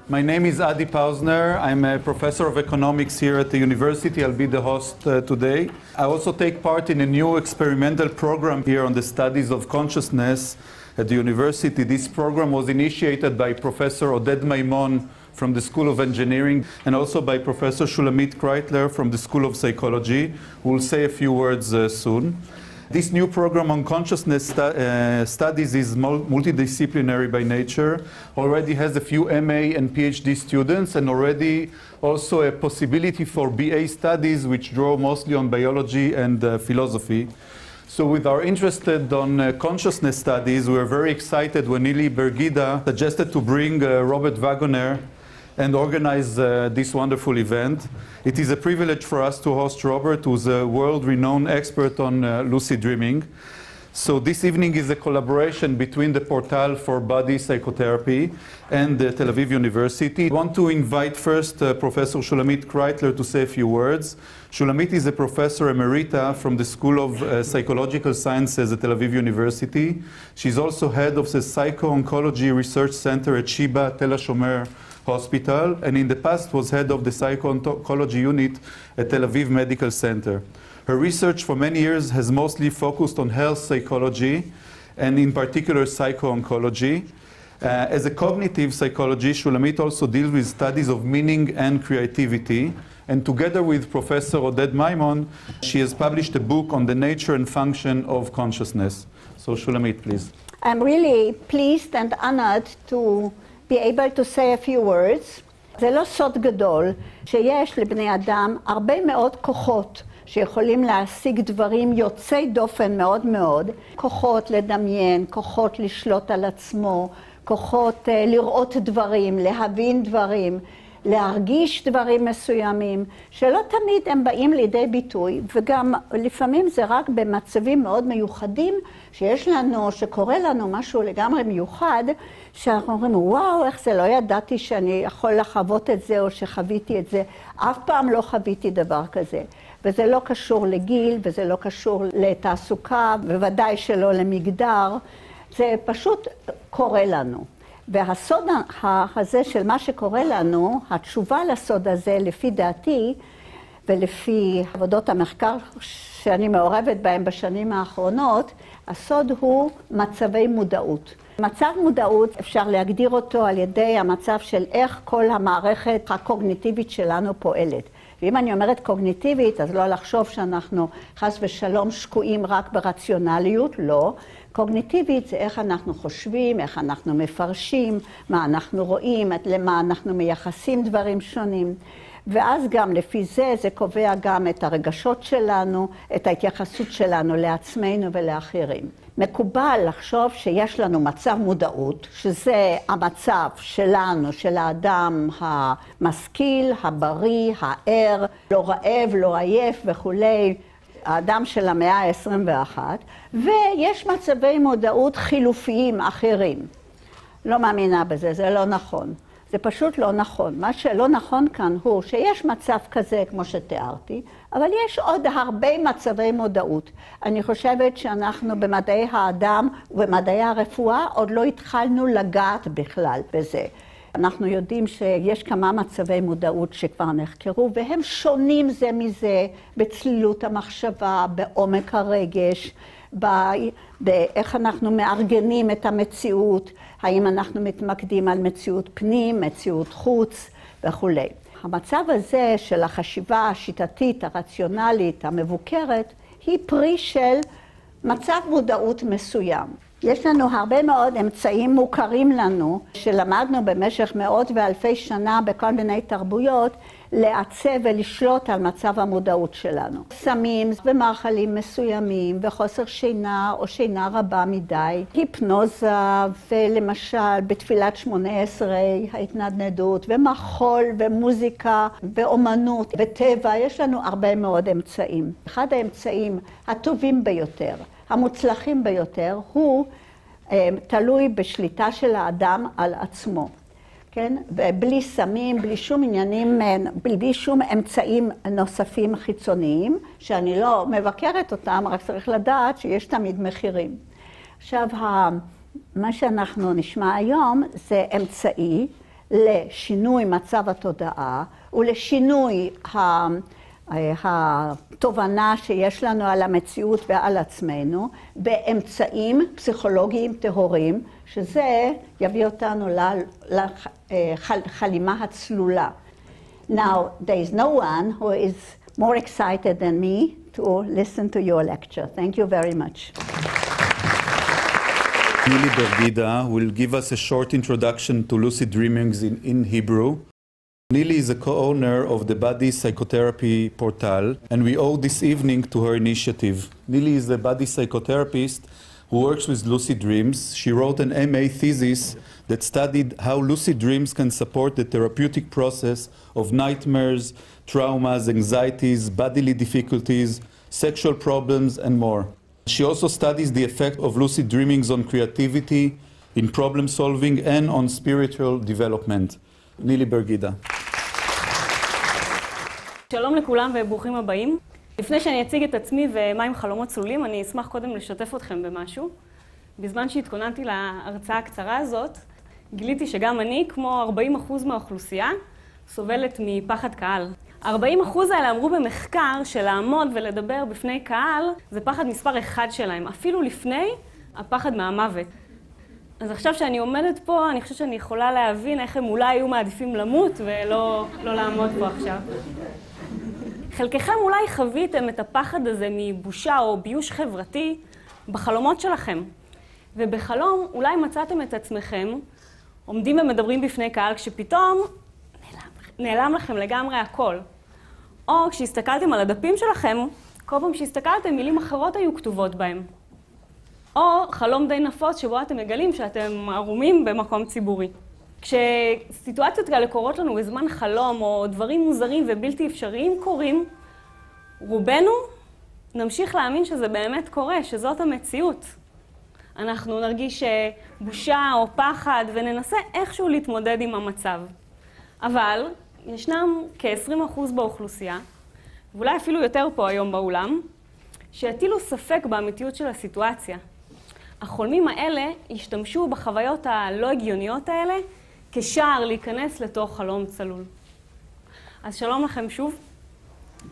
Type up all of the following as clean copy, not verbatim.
My name is Adi Pausner. I'm a professor of economics here at the university. I'll be the host today. I also take part in a new experimental program here on the studies of consciousness at the university. This program was initiated by Professor Oded Maimon from the School of Engineering and also by Professor Shulamit Kreitler from the School of Psychology, who will say a few words soon. This new program on consciousness studies is multidisciplinary by nature, already has a few MA and PhD students, and already also a possibility for BA studies, which draw mostly on biology and philosophy. So with our interest on consciousness studies, we were very excited when Nili Bergida suggested to bring Robert Waggoner and organize this wonderful event. It is a privilege for us to host Robert, who's a world-renowned expert on lucid dreaming. So this evening is a collaboration between the Portal for Body Psychotherapy and the Tel-Aviv University. I want to invite first Professor Shulamit Kreitler to say a few words. Shulamit is a professor emerita from the School of Psychological Sciences at Tel-Aviv University. She's also head of the Psycho-Oncology Research Center at Shiba Tel HaShomer Hospital, and in the past was head of the Psycho-Oncology Unit at Tel Aviv Medical Center. Her research for many years has mostly focused on health psychology, and in particular psycho-oncology. As a cognitive psychologist, Shulamit also deals with studies of meaning and creativity. And together with Professor Oded Maimon, she has published a book on the nature and function of consciousness. So Shulamit, please. I'm really pleased and honored to be able to say a few words. זה לא סוד גדול שיש לבני אדם הרבה מאוד כוחות שיכולים להשיג דברים יוצאי דופן מאוד מאוד. כוחות לדמיין, כוחות לשלוט על עצמו, כוחות לראות דברים, להבין דברים, להרגיש דברים מסוימים, שלא תמיד הם באים לידי ביטוי, וגם לפעמים זה רק במצבים מאוד מיוחדים שיש לנו, שקורה לנו משהו לגמרי מיוחד, שאנחנו אומרים, וואו, איך זה, לא ידעתי שאני יכול לחוות את זה או שחוויתי את זה, אף פעם לא חוויתי דבר כזה. וזה לא קשור לגיל, וזה לא קשור לתעסוקה, בוודאי שלא למגדר, זה פשוט קורה לנו. והסוד הזה של מה שקורה לנו, התשובה לסוד הזה, לפי דעתי, ולפי עבודות המחקר שאני מעורבת בהם בשנים האחרונות, הסוד הוא מצבי מודעות. מצב מודעות אפשר להגדיר אותו על ידי המצב של איך כל המערכת הקוגניטיבית שלנו פועלת. ואם אני אומרת קוגניטיבית, אז לא לחשוב שאנחנו חס ושלום שקועים רק ברציונליות, לא. קוגניטיבית זה איך אנחנו חושבים, איך אנחנו מפרשים, מה אנחנו רואים, למה אנחנו מייחסים דברים שונים. ואז גם לפי זה, זה קובע גם את הרגשות שלנו, את ההתייחסות שלנו לעצמנו ולאחרים. מקובל לחשוב שיש לנו מצב מודעות, שזה המצב שלנו, של האדם המשכיל, הבריא, הער, לא רעב, לא עייף וכולי, האדם של המאה ה-21, ויש מצבי מודעות חילופיים אחרים. לא מאמינה בזה, זה לא נכון. זה פשוט לא נכון. מה שלא נכון כאן הוא שיש מצב כזה, כמו שתיארתי, אבל יש עוד הרבה מצבי מודעות. אני חושבת שאנחנו במדעי האדם ובמדעי הרפואה עוד לא התחלנו לגעת בכלל בזה. אנחנו יודעים שיש כמה מצבי מודעות שכבר נחקרו, והם שונים זה מזה בצלילות המחשבה, בעומק הרגש, באיך אנחנו מארגנים את המציאות, האם אנחנו מתמקדים על מציאות פנים, מציאות חוץ וכו'. המצב הזה של החשיבה השיטתית, הרציונלית, המבוקרת, היא פרי של מצב מודעות מסוים. יש לנו הרבה מאוד אמצעים מוכרים לנו, שלמדנו במשך מאות ואלפי שנה בכל מיני תרבויות, לעצב ולשלוט על מצב המודעות שלנו. סמים ומאכלים מסוימים, וחוסר שינה או שינה רבה מדי, היפנוזה, ולמשל בתפילת 18, ההתנדנדות, ומחול ומוזיקה ואומנות וטבע, יש לנו הרבה מאוד אמצעים. אחד האמצעים הטובים ביותר, המוצלחים ביותר, הוא תלוי בשליטה של האדם על עצמו. כן? ובלי סמים, בלי שום עניינים, בלי שום אמצעים נוספים חיצוניים, שאני לא מבקרת אותם, רק צריך לדעת שיש תמיד מחירים. עכשיו, מה שאנחנו נשמע היום זה אמצעי לשינוי מצב התודעה ולשינוי התובנה שיש לנו על המציאות ועל עצמנו באמצעים פסיכולוגיים טהוריים, שזה יביא אותנו לחלימה הצלולה. Now, there is no one who is more excited than me to listen to your lecture. Thank you very much. Nili Bergida will give us a short introduction to lucid dreaming in Hebrew. Nili is a co-owner of the Body Psychotherapy Portal, and we owe this evening to her initiative. Nili is a body psychotherapist who works with lucid dreams. She wrote an MA thesis that studied how lucid dreams can support the therapeutic process of nightmares, traumas, anxieties, bodily difficulties, sexual problems, and more. She also studies the effect of lucid dreamings on creativity, in problem solving, and on spiritual development. נילי ברגידה. שלום לכולם וברוכים הבאים. לפני שאני אציג את עצמי ומה עם חלומות צלולים, אני אשמח קודם לשתף אתכם במשהו. בזמן שהתכוננתי להרצאה הקצרה הזאת, גיליתי שגם אני, כמו 40% מהאוכלוסייה, סובלת מפחד קהל. 40% האלה אמרו במחקר שלעמוד ולדבר בפני קהל זה פחד מספר 1 שלהם, אפילו לפני הפחד מהמוות. אז עכשיו שאני עומדת פה, אני חושבת שאני יכולה להבין איך הם אולי היו מעדיפים למות ולא לעמוד פה עכשיו. חלקכם אולי חוויתם את הפחד הזה מבושה או ביוש חברתי בחלומות שלכם. ובחלום אולי מצאתם את עצמכם, עומדים ומדברים בפני קהל כשפתאום נעלם לכם לגמרי הכל. או כשהסתכלתם על הדפים שלכם, כל פעם שהסתכלתם מילים אחרות היו כתובות בהם. או חלום די נפוץ שבו אתם מגלים שאתם ערומים במקום ציבורי. כשסיטואציות כאלה קורות לנו בזמן חלום או דברים מוזרים ובלתי אפשריים קורים, רובנו נמשיך להאמין שזה באמת קורה, שזאת המציאות. אנחנו נרגיש בושה או פחד וננסה איכשהו להתמודד עם המצב. אבל ישנם כ-20% באוכלוסייה, ואולי אפילו יותר פה היום באולם, שהטילו ספק באמיתיות של הסיטואציה. החולמים האלה השתמשו בחוויות הלא הגיוניות האלה כשער להיכנס לתוך חלום צלול. אז שלום לכם שוב,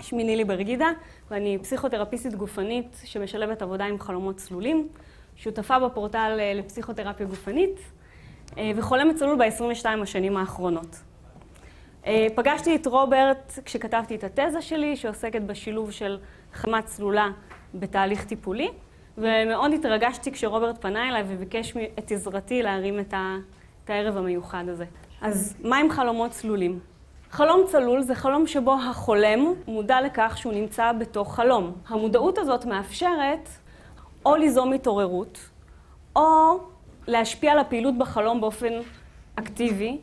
שמי נילי ברגידה, ואני פסיכותרפיסטית גופנית שמשלבת עבודה עם חלומות צלולים, שותפה בפורטל לפסיכותרפיה גופנית, וחולמת צלול ב-22 השנים האחרונות. פגשתי את רוברט כשכתבתי את התזה שלי, שעוסקת בשילוב של חלמה צלולה בתהליך טיפולי, ומאוד התרגשתי כשרוברט פנה אליי וביקש את עזרתי להרים את הערב המיוחד הזה. אז מה עם חלומות צלולים? חלום צלול זה חלום שבו החולם מודע לכך שהוא נמצא בתוך חלום. המודעות הזאת מאפשרת או ליזום התעוררות, או להשפיע על הפעילות בחלום באופן אקטיבי,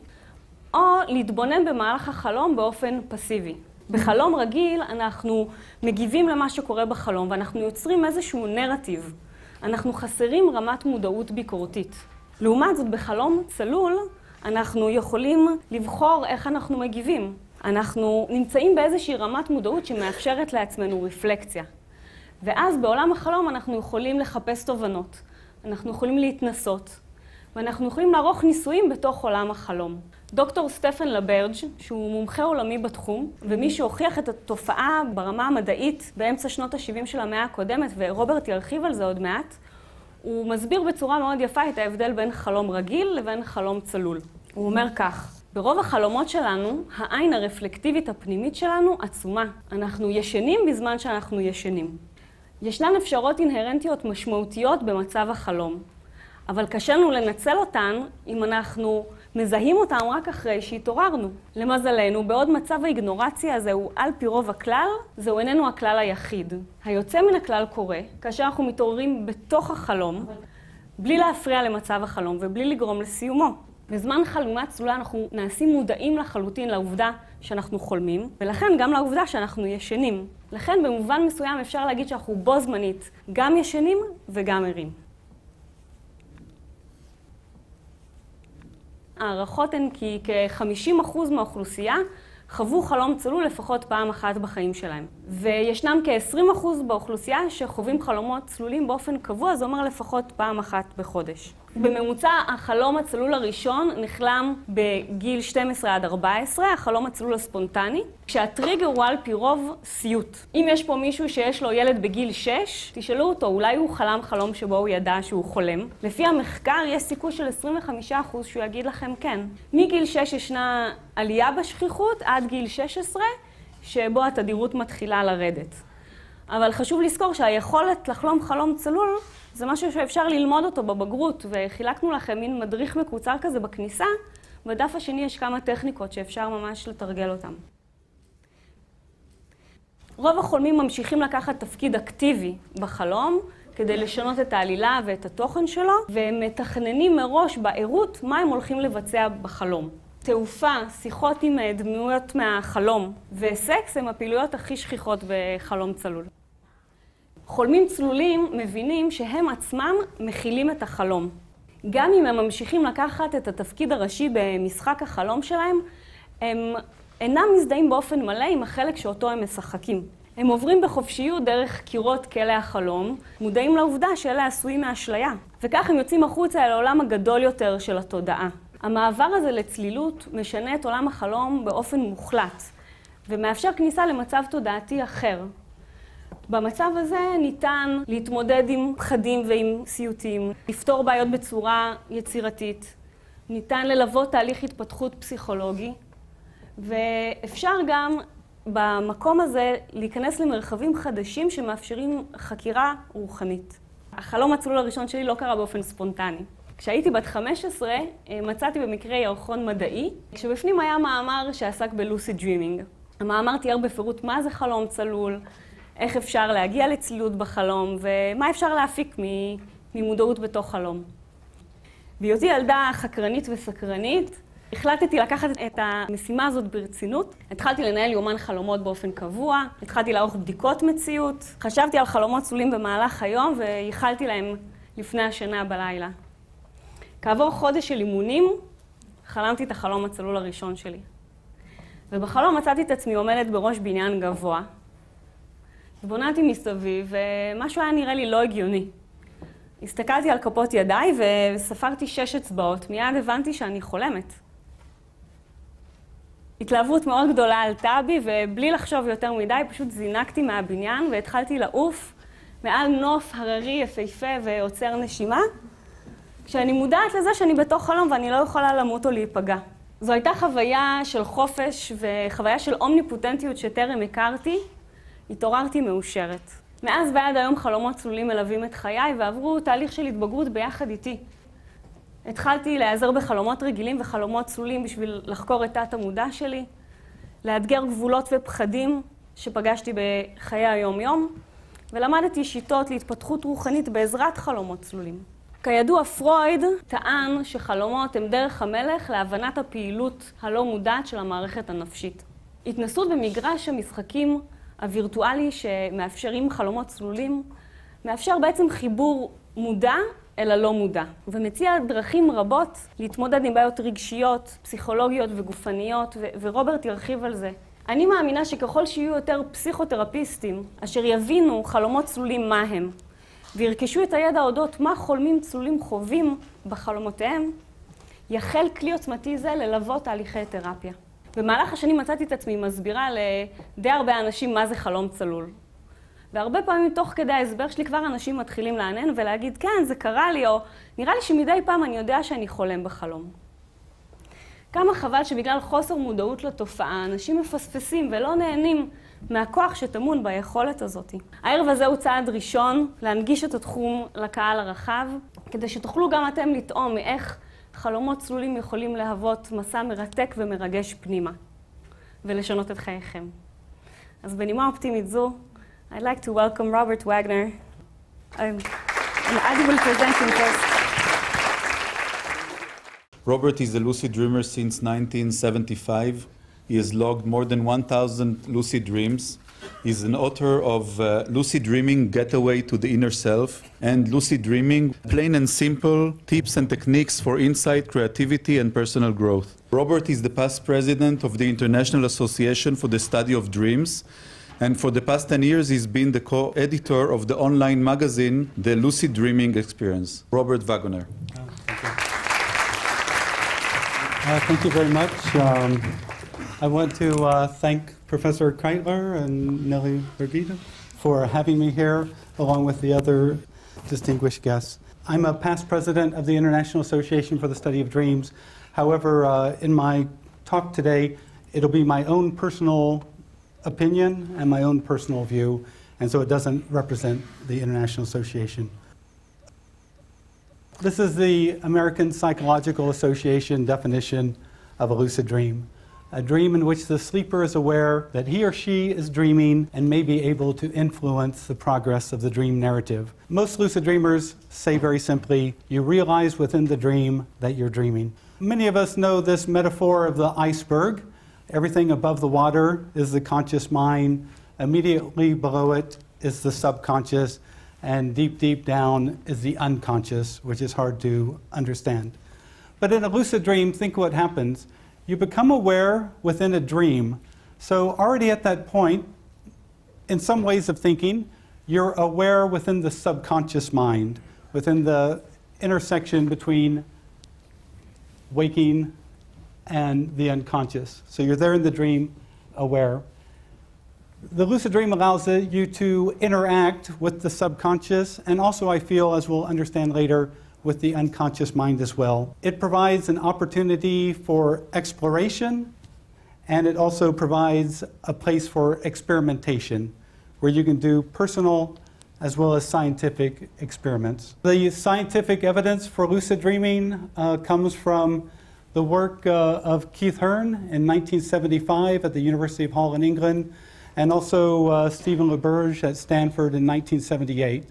או להתבונן במהלך החלום באופן פסיבי. בחלום רגיל אנחנו מגיבים למה שקורה בחלום, ואנחנו יוצרים איזשהו נרטיב. אנחנו חסרים רמת מודעות ביקורתית. לעומת זאת, בחלום צלול אנחנו יכולים לבחור איך אנחנו מגיבים. אנחנו נמצאים באיזושהי רמת מודעות שמאפשרת לעצמנו רפלקציה. ואז בעולם החלום אנחנו יכולים לחפש תובנות, אנחנו יכולים להתנסות, ואנחנו יכולים לערוך ניסויים בתוך עולם החלום. דוקטור סטפן לברג', שהוא מומחה עולמי בתחום, ומי שהוכיח את התופעה ברמה המדעית באמצע שנות ה-70 של המאה הקודמת, ורוברט ירחיב על זה עוד מעט, הוא מסביר בצורה מאוד יפה את ההבדל בין חלום רגיל לבין חלום צלול. הוא אומר כך: ברוב החלומות שלנו, העין הרפלקטיבית הפנימית שלנו עצומה. אנחנו ישנים בזמן שאנחנו ישנים. ישנן אפשרות אינהרנטיות משמעותיות במצב החלום, אבל קשה לנו לנצל אותן אם אנחנו מזהים אותם רק אחרי שהתעוררנו. למזלנו, בעוד מצב האיגנורציה הזה הוא על פי רוב הכלל, זהו איננו הכלל היחיד. היוצא מן הכלל קורה כאשר אנחנו מתעוררים בתוך החלום, בלי להפריע למצב החלום ובלי לגרום לסיומו. בזמן חלומה צלולה אנחנו נעשים מודעים לחלוטין לעובדה שאנחנו חולמים, ולכן גם לעובדה שאנחנו ישנים. לכן במובן מסוים אפשר להגיד שאנחנו בו זמנית גם ישנים וגם ערים. הערכות הן כי כ-50% מהאוכלוסייה חוו חלום צלול לפחות פעם אחת בחיים שלהם. וישנם כ-20% באוכלוסייה שחווים חלומות צלולים באופן קבוע, זה אומר לפחות פעם אחת בחודש. בממוצע, החלום הצלול הראשון נחלם בגיל 12 עד 14, החלום הצלול הספונטני, כשהטריגר הוא על פי רוב סיוט. אם יש פה מישהו שיש לו ילד בגיל 6, תשאלו אותו, אולי הוא חלם חלום שבו הוא ידע שהוא חולם. לפי המחקר, יש סיכוי של 25% שהוא יגיד לכם כן. מגיל 6 ישנה עלייה בשכיחות עד גיל 16, שבו התדירות מתחילה לרדת. אבל חשוב לזכור שהיכולת לחלום חלום צלול זה משהו שאפשר ללמוד אותו בבגרות, וחילקנו לכם מין מדריך מקוצר כזה בכניסה, בדף השני יש כמה טכניקות שאפשר ממש לתרגל אותם. רוב החולמים ממשיכים לקחת תפקיד אקטיבי בחלום, כדי לשנות את העלילה ואת התוכן שלו, והם מתכננים מראש בעירות מה הם הולכים לבצע בחלום. תעופה, שיחות עם דמויות מהחלום, וסקס הם הפעילויות הכי שכיחות בחלום צלול. חולמים צלולים מבינים שהם עצמם מכילים את החלום. גם אם הם ממשיכים לקחת את התפקיד הראשי במשחק החלום שלהם, הם אינם מזדהים באופן מלא עם החלק שאותו הם משחקים. הם עוברים בחופשיות דרך קירות כלא החלום, מודעים לעובדה שאלה עשויים מאשליה. וכך הם יוצאים החוצה אל העולם הגדול יותר של התודעה. המעבר הזה לצלילות משנה את עולם החלום באופן מוחלט, ומאפשר כניסה למצב תודעתי אחר. במצב הזה ניתן להתמודד עם פחדים ועם סיוטים, לפתור בעיות בצורה יצירתית, ניתן ללוות תהליך התפתחות פסיכולוגי, ואפשר גם במקום הזה להיכנס למרחבים חדשים שמאפשרים חקירה רוחנית. החלום הצלול הראשון שלי לא קרה באופן ספונטני. כשהייתי בת 15, מצאתי במקרה ירחון מדעי, כשבפנים היה מאמר שעסק ב-Lucid Dreaming. המאמר תיאר בפירוט מה זה חלום צלול, איך אפשר להגיע לצלילות בחלום, ומה אפשר להפיק ממודעות בתוך חלום. בהיותי ילדה חקרנית וסקרנית, החלטתי לקחת את המשימה הזאת ברצינות. התחלתי לנהל יומן חלומות באופן קבוע, התחלתי לערוך בדיקות מציאות, חשבתי על חלומות צלולים במהלך היום וייחלתי להם לפני השינה בלילה. כעבור חודש של אימונים, חלמתי את החלום הצלול הראשון שלי. ובחלום מצאתי את עצמי עומדת בראש בניין גבוה. התבוננתי מסביב, ומשהו היה נראה לי לא הגיוני. הסתכלתי על כפות ידיי וספרתי 6 אצבעות. מיד הבנתי שאני חולמת. התלהבות מאוד גדולה עלתה בי, ובלי לחשוב יותר מדי, פשוט זינקתי מהבניין והתחלתי לעוף מעל נוף הררי, יפהפה ועוצר נשימה, כשאני מודעת לזה שאני בתוך חלום ואני לא יכולה למות או להיפגע. זו הייתה חוויה של חופש וחוויה של אומניפוטנטיות שטרם הכרתי. התעוררתי מאושרת. מאז ועד היום חלומות צלולים מלווים את חיי ועברו תהליך של התבגרות ביחד איתי. התחלתי להיעזר בחלומות רגילים וחלומות צלולים בשביל לחקור את תת המודע שלי, לאתגר גבולות ופחדים שפגשתי בחיי היום-יום, ולמדתי שיטות להתפתחות רוחנית בעזרת חלומות צלולים. כידוע, פרויד טען שחלומות הם דרך המלך להבנת הפעילות הלא מודעת של המערכת הנפשית. התנסות במגרש המשחקים הווירטואלי שמאפשרים חלומות צלולים, מאפשר בעצם חיבור מודע אל הלא מודע, ומציע דרכים רבות להתמודד עם בעיות רגשיות, פסיכולוגיות וגופניות, ורוברט ירחיב על זה. אני מאמינה שככל שיהיו יותר פסיכותרפיסטים, אשר יבינו חלומות צלולים מה הם, וירכשו את הידע אודות מה חולמים צלולים חווים בחלומותיהם, יחל כלי עוצמתי זה ללוות תהליכי תרפיה. במהלך השנים מצאתי את עצמי מסבירה לדי הרבה אנשים מה זה חלום צלול. והרבה פעמים תוך כדי ההסבר שלי כבר אנשים מתחילים לענן ולהגיד, כן, זה קרה לי, או נראה לי שמדי פעם אני יודע שאני חולם בחלום. כמה חבל שבגלל חוסר מודעות לתופעה, אנשים מפספסים ולא נהנים מהכוח שטמון ביכולת הזאת. הערב הזה הוא צעד ראשון להנגיש את התחום לקהל הרחב, כדי שתוכלו גם אתם לטעום מאיך חלומות צלולים יכולים להוות מסע מרתק ומרגש פנימה, ולשנות את חייכם. אז בנימה אופטימית זו, I'd like to welcome Robert Waggoner. And I will present him first. Robert is a lucid dreamer since 1975. He has logged more than 1,000 lucid dreams. He's an author of Lucid Dreaming, Getaway to the Inner Self, and Lucid Dreaming, Plain and Simple, Tips and Techniques for Insight, Creativity, and Personal Growth. Robert is the past president of the International Association for the Study of Dreams, and for the past 10 years he's been the co-editor of the online magazine, The Lucid Dreaming Experience. Robert Waggoner. Thank you very much. I want to thank Professor Kreitler and Nili Bergida for having me here, along with the other distinguished guests. I'm a past president of the International Association for the Study of Dreams. However, in my talk today, it'll be my own personal opinion and my own personal view, and so it doesn't represent the International Association. This is the American Psychological Association definition of a lucid dream. A dream in which the sleeper is aware that he or she is dreaming and may be able to influence the progress of the dream narrative. Most lucid dreamers say very simply, you realize within the dream that you're dreaming. Many of us know this metaphor of the iceberg. Everything above the water is the conscious mind. Immediately below it is the subconscious. And deep, deep down is the unconscious, which is hard to understand. But in a lucid dream, think what happens. You become aware within a dream. So already at that point, in some ways of thinking, you're aware within the subconscious mind, within the intersection between waking and the unconscious. So you're there in the dream, aware. The lucid dream allows you to interact with the subconscious, and also, I feel, as we'll understand later, with the unconscious mind as well. It provides an opportunity for exploration, and it also provides a place for experimentation, where you can do personal as well as scientific experiments. The scientific evidence for lucid dreaming comes from the work of Keith Hearn in 1975 at the University of Hull in England, and also Stephen LaBerge at Stanford in 1978.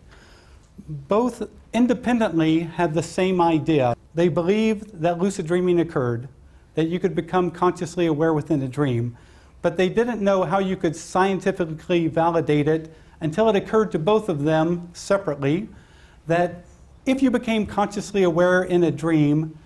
Both independently had the same idea. They believed that lucid dreaming occurred, that you could become consciously aware within a dream, but they didn't know how you could scientifically validate it until it occurred to both of them separately that if you became consciously aware in a dream,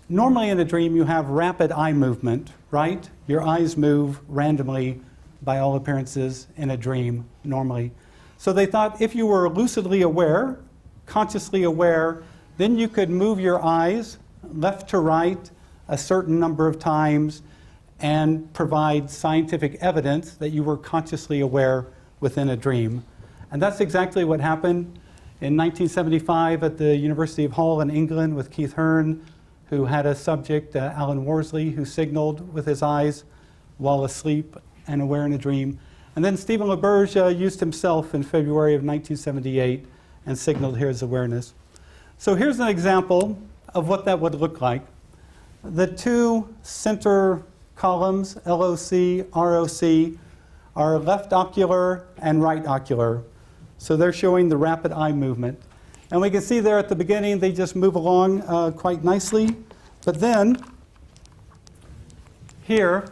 normally in a dream you have rapid eye movement, right? Your eyes move randomly by all appearances in a dream normally. So they thought if you were lucidly aware, consciously aware, then you could move your eyes left to right a certain number of times and provide scientific evidence that you were consciously aware within a dream. And that's exactly what happened in 1975 at the University of Hull in England with Keith Hearn, who had a subject, Alan Worsley, who signaled with his eyes while asleep and aware in a dream. And then Stephen LaBerge used himself in February of 1978 and signaled his awareness. So here's an example of what that would look like. The two center columns, LOC, ROC, are left ocular and right ocular. So they're showing the rapid eye movement. And we can see there at the beginning, they just move along quite nicely. But then, here,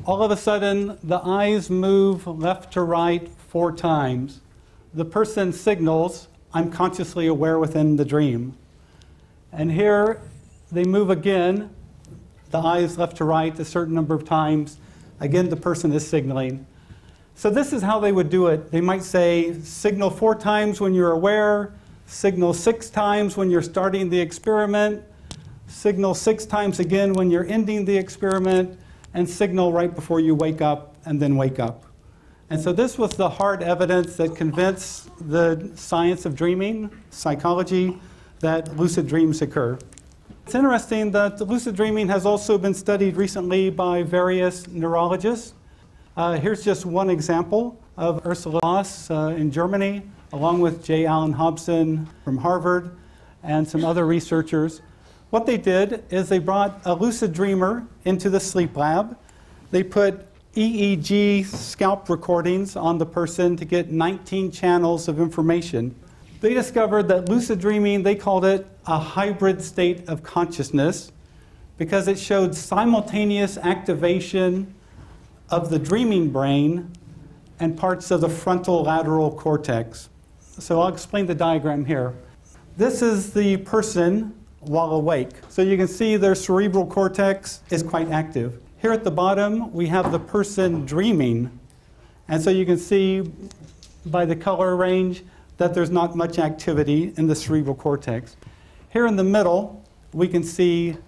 all of a sudden, the eyes move left to right 4 times. The person signals, I'm consciously aware within the dream. And here, they move again, the eyes left to right a certain number of times. Again, the person is signaling. So this is how they would do it. They might say, signal 4 times when you're aware, signal 6 times when you're starting the experiment, signal 6 times again when you're ending the experiment, and signal right before you wake up and then wake up. And so this was the hard evidence that convinced the science of dreaming, psychology, that lucid dreams occur. It's interesting that lucid dreaming has also been studied recently by various neurologists. Here's just one example of Ursula Haas in Germany, along with J. Allen Hobson from Harvard and some other researchers. What they did is they brought a lucid dreamer into the sleep lab. They put EEG scalp recordings on the person to get 19 channels of information. They discovered that lucid dreaming, they called it a hybrid state of consciousness because it showed simultaneous activation of the dreaming brain and parts of the frontal lateral cortex. So I'll explain the diagram here. This is the person while awake. So you can see their cerebral cortex is quite active. Here at the bottom, we have the person dreaming. And so you can see by the color range that there's not much activity in the cerebral cortex. Here in the middle, we can see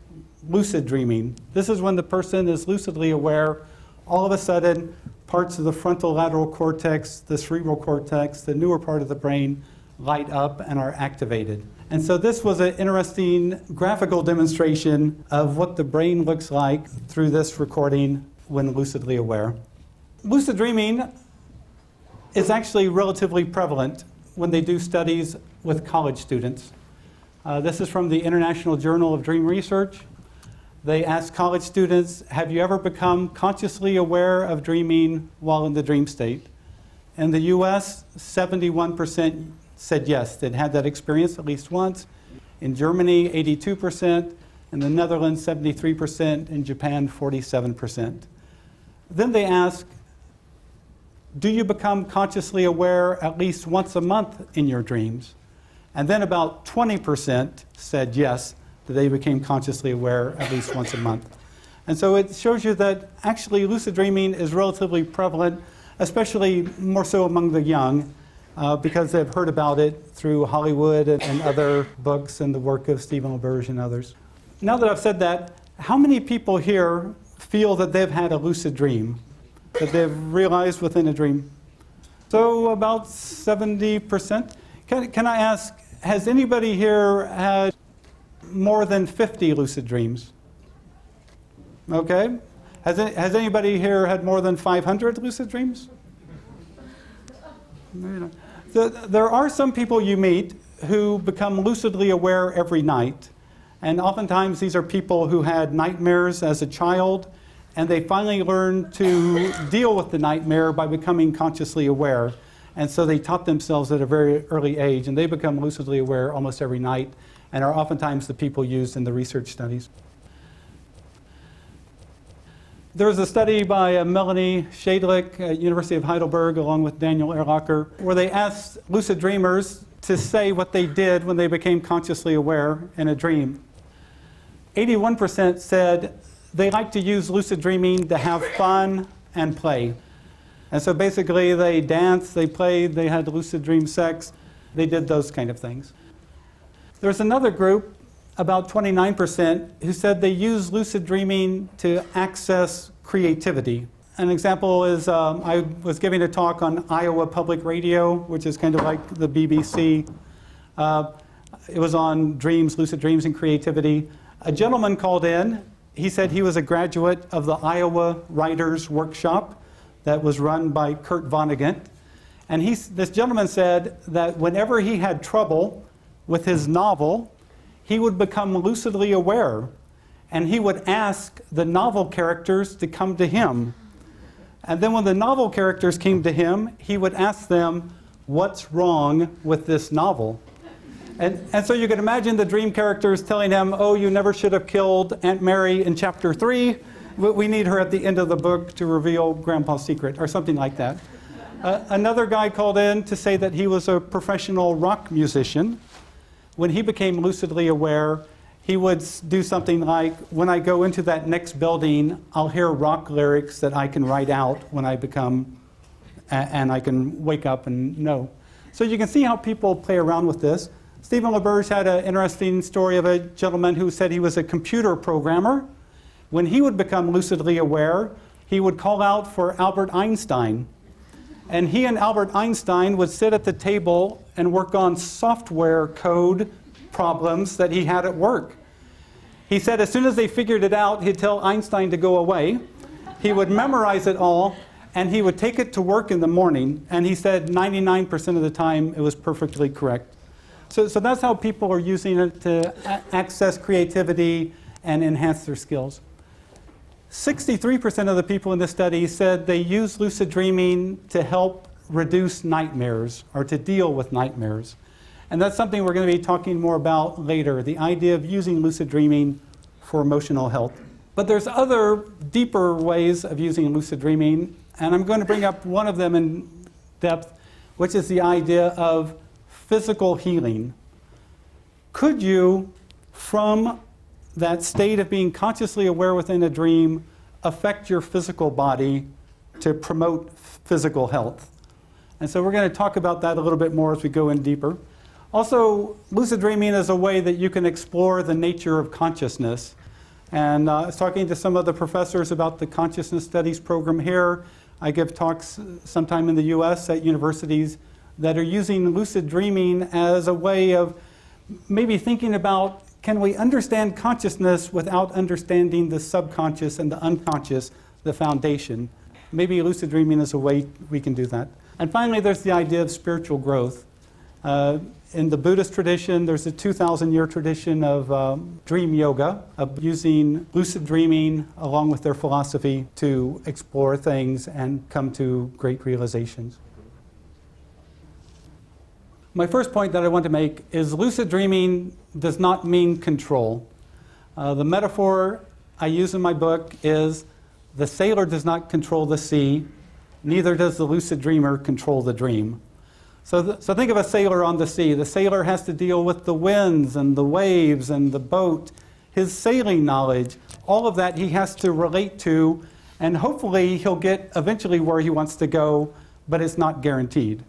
lucid dreaming. This is when the person is lucidly aware. All of a sudden, parts of the frontal lateral cortex, the cerebral cortex, the newer part of the brain light up and are activated. And so this was an interesting graphical demonstration of what the brain looks like through this recording when lucidly aware. Lucid dreaming is actually relatively prevalent when they do studies with college students. This is from the International Journal of Dream Research. They asked college students, have you ever become consciously aware of dreaming while in the dream state? In the US, 71% said yes, they'd had that experience at least once. In Germany, 82%. In the Netherlands, 73%. In Japan, 47%. Then they asked, do you become consciously aware at least once a month in your dreams? And then about 20% said yes, that they became consciously aware at least once a month. And so it shows you that actually lucid dreaming is relatively prevalent, especially more so among the young, because they've heard about it through Hollywood and other books and the work of Stephen LaBerge and others. Now that I've said that, how many people here feel that they've had a lucid dream, that they've realized within a dream? So about 70%. Can I ask, has anybody here had more than 50 lucid dreams? Okay. Has anybody here had more than 500 lucid dreams? There are some people you meet who become lucidly aware every night. And oftentimes these are people who had nightmares as a child, and they finally learned to deal with the nightmare by becoming consciously aware. And so they taught themselves at a very early age, and they become lucidly aware almost every night, and are oftentimes the people used in the research studies. There was a study by Melanie Schadlick at University of Heidelberg, along with Daniel Erlacher, where they asked lucid dreamers to say what they did when they became consciously aware in a dream. 81% said they like to use lucid dreaming to have fun and play. And so basically they danced, they played, they had lucid dream sex, they did those kind of things. There's another group, about 29%, who said they use lucid dreaming to access creativity. An example is I was giving a talk on Iowa Public Radio, which is kind of like the BBC. It was on dreams, lucid dreams, and creativity. A gentleman called in. He said he was a graduate of the Iowa Writers Workshop that was run by Kurt Vonnegut. And this gentleman said that whenever he had trouble with his novel, he would become lucidly aware, and he would ask the novel characters to come to him. And then when the novel characters came to him, he would ask them, what's wrong with this novel? And so you can imagine the dream characters telling him, oh, you never should have killed Aunt Mary in chapter 3. We need her at the end of the book to reveal Grandpa's secret, or something like that. Another guy called in to say that he was a professional rock musician. When he became lucidly aware, he would do something like, when I go into that next building, I'll hear rock lyrics that I can write out when I become, and I can wake up and know. So you can see how people play around with this. Stephen LaBerge had an interesting story of a gentleman who said he was a computer programmer. When he would become lucidly aware, he would call out for Albert Einstein. And he and Albert Einstein would sit at the table and work on software code problems that he had at work. He said as soon as they figured it out, he'd tell Einstein to go away. He would memorize it all, and he would take it to work in the morning. And he said 99% of the time it was perfectly correct. So that's how people are using it to access creativity and enhance their skills. 63% of the people in this study said they use lucid dreaming to help reduce nightmares or to deal with nightmares. And that's something we're going to be talking more about later, the idea of using lucid dreaming for emotional health. But there's other deeper ways of using lucid dreaming, and I'm going to bring up one of them in depth, which is the idea of physical healing. Could you, from that state of being consciously aware within a dream, affect your physical body to promote physical health? And so we're going to talk about that a little bit more as we go in deeper. Also, lucid dreaming is a way that you can explore the nature of consciousness. And I was talking to some of the professors about the consciousness studies program here. I give talks sometime in the US at universities that are using lucid dreaming as a way of maybe thinking about, can we understand consciousness without understanding the subconscious and the unconscious, the foundation? Maybe lucid dreaming is a way we can do that. And finally, there's the idea of spiritual growth. In the Buddhist tradition, there's a 2,000-year tradition of dream yoga, of using lucid dreaming along with their philosophy to explore things and come to great realizations. My first point that I want to make is lucid dreaming does not mean control. The metaphor I use in my book is the sailor does not control the sea, neither does the lucid dreamer control the dream. So think of a sailor on the sea. The sailor has to deal with the winds and the waves and the boat. His sailing knowledge, all of that he has to relate to, and hopefully he'll get eventually where he wants to go, but it's not guaranteed.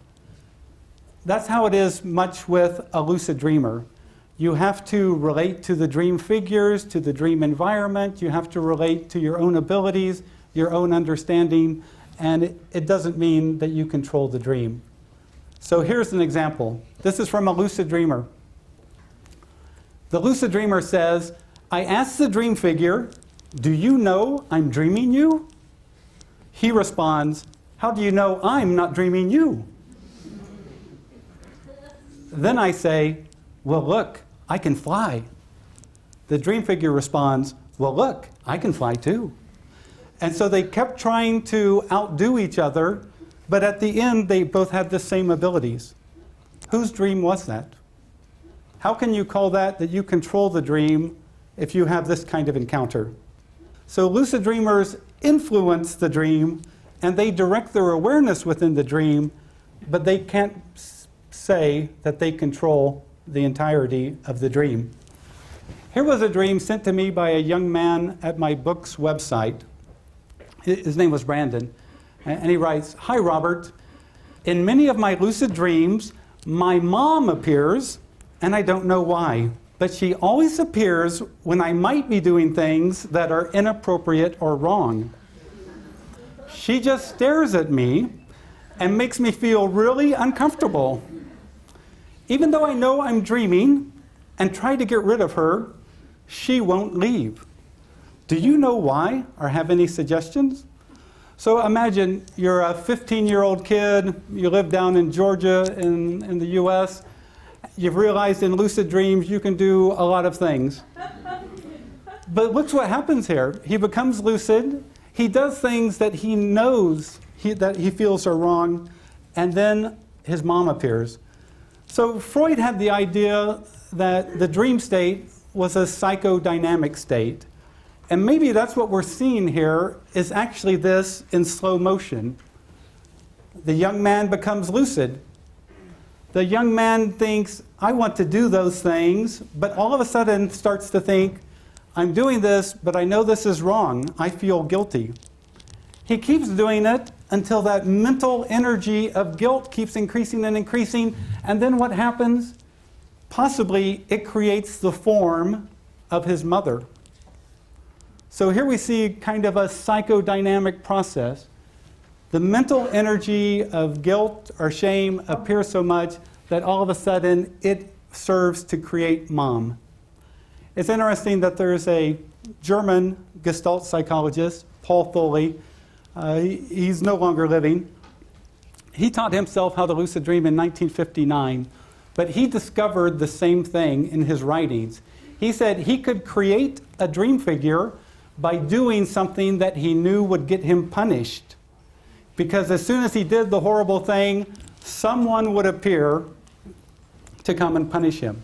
That's how it is much with a lucid dreamer. You have to relate to the dream figures, to the dream environment. You have to relate to your own abilities, your own understanding, and it doesn't mean that you control the dream. So here's an example. This is from a lucid dreamer. The lucid dreamer says, I asked the dream figure, do you know I'm dreaming you? He responds, how do you know I'm not dreaming you? Then I say, well, look, I can fly. The dream figure responds, well, look, I can fly too. And so they kept trying to outdo each other, but at the end, they both had the same abilities. Whose dream was that? How can you call that you control the dream if you have this kind of encounter? So lucid dreamers influence the dream, and they direct their awareness within the dream, but they can't say that they control the entirety of the dream. Here was a dream sent to me by a young man at my book's website. His name was Brandon. And he writes, hi, Robert. In many of my lucid dreams, my mom appears, and I don't know why. But she always appears when I might be doing things that are inappropriate or wrong. She just stares at me and makes me feel really uncomfortable. Even though I know I'm dreaming and try to get rid of her, she won't leave. Do you know why or have any suggestions? So imagine you're a 15-year-old kid, you live down in Georgia in the US, you've realized in lucid dreams you can do a lot of things. But look what happens here. He becomes lucid, he does things that he knows that he feels are wrong, and then his mom appears. So Freud had the idea that the dream state was a psychodynamic state. And maybe that's what we're seeing here, is actually this in slow motion. The young man becomes lucid. The young man thinks, I want to do those things, but all of a sudden starts to think, I'm doing this, but I know this is wrong. I feel guilty. He keeps doing it until that mental energy of guilt keeps increasing and increasing, and then what happens? Possibly it creates the form of his mother. So here we see kind of a psychodynamic process. The mental energy of guilt or shame appears so much that all of a sudden it serves to create mom. It's interesting that there's a German Gestalt psychologist, Paul Foley. He's no longer living. He taught himself how to lucid dream in 1959, but he discovered the same thing in his writings. He said he could create a dream figure by doing something that he knew would get him punished. Because as soon as he did the horrible thing, someone would appear to come and punish him.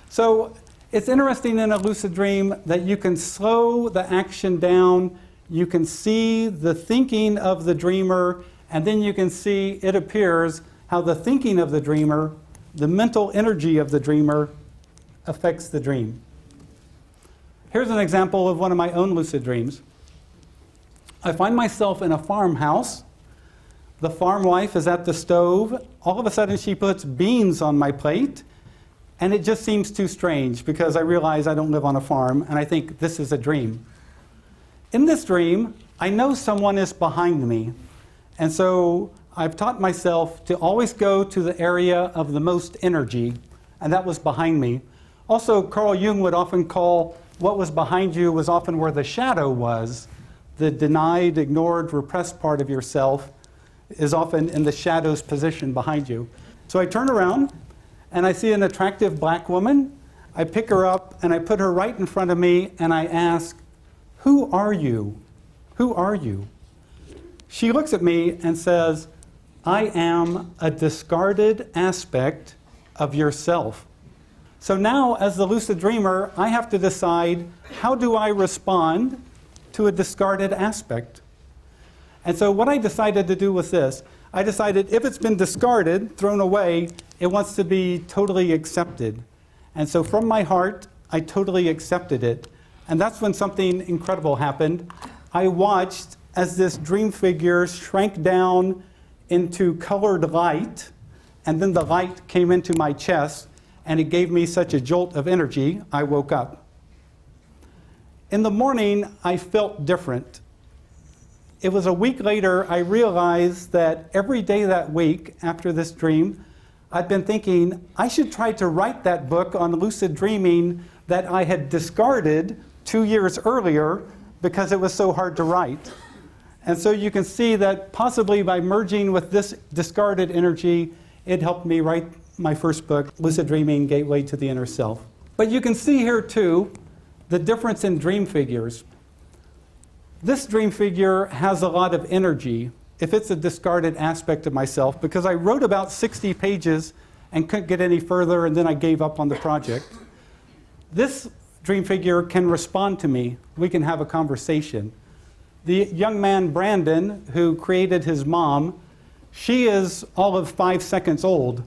So it's interesting in a lucid dream that you can slow the action down, you can see the thinking of the dreamer, and then you can see, it appears, how the thinking of the dreamer, the mental energy of the dreamer, affects the dream. Here's an example of one of my own lucid dreams. I find myself in a farmhouse. The farm wife is at the stove. All of a sudden she puts beans on my plate, And it just seems too strange because I realize I don't live on a farm and I think this is a dream. In this dream, I know someone is behind me. And so I've taught myself to always go to the area of the most energy, and that was behind me. Also, Carl Jung would often call what was behind you was often where the shadow was. The denied, ignored, repressed part of yourself is often in the shadow's position behind you. So I turn around and I see an attractive black woman. I pick her up and I put her right in front of me and I ask, "Who are you? Who are you?" She looks at me and says, "I am a discarded aspect of yourself." So now, as the lucid dreamer, I have to decide, how do I respond to a discarded aspect? And so what I decided to do was this. I decided if it's been discarded, thrown away, it wants to be totally accepted. And so from my heart, I totally accepted it. And that's when something incredible happened. I watched as this dream figure shrank down into colored light, and then the light came into my chest, and it gave me such a jolt of energy, I woke up. In the morning, I felt different. It was a week later, I realized that every day that week after this dream, I'd been thinking, I should try to write that book on lucid dreaming that I had discarded 2 years earlier because it was so hard to write. And so you can see that possibly by merging with this discarded energy, it helped me write my first book, Lucid Dreaming, Gateway to the Inner Self. But you can see here too, the difference in dream figures. This dream figure has a lot of energy if it's a discarded aspect of myself, because I wrote about 60 pages and couldn't get any further, and then I gave up on the project. This dream figure can respond to me. We can have a conversation. The young man, Brandon, who created his mom, she is all of 5 seconds old.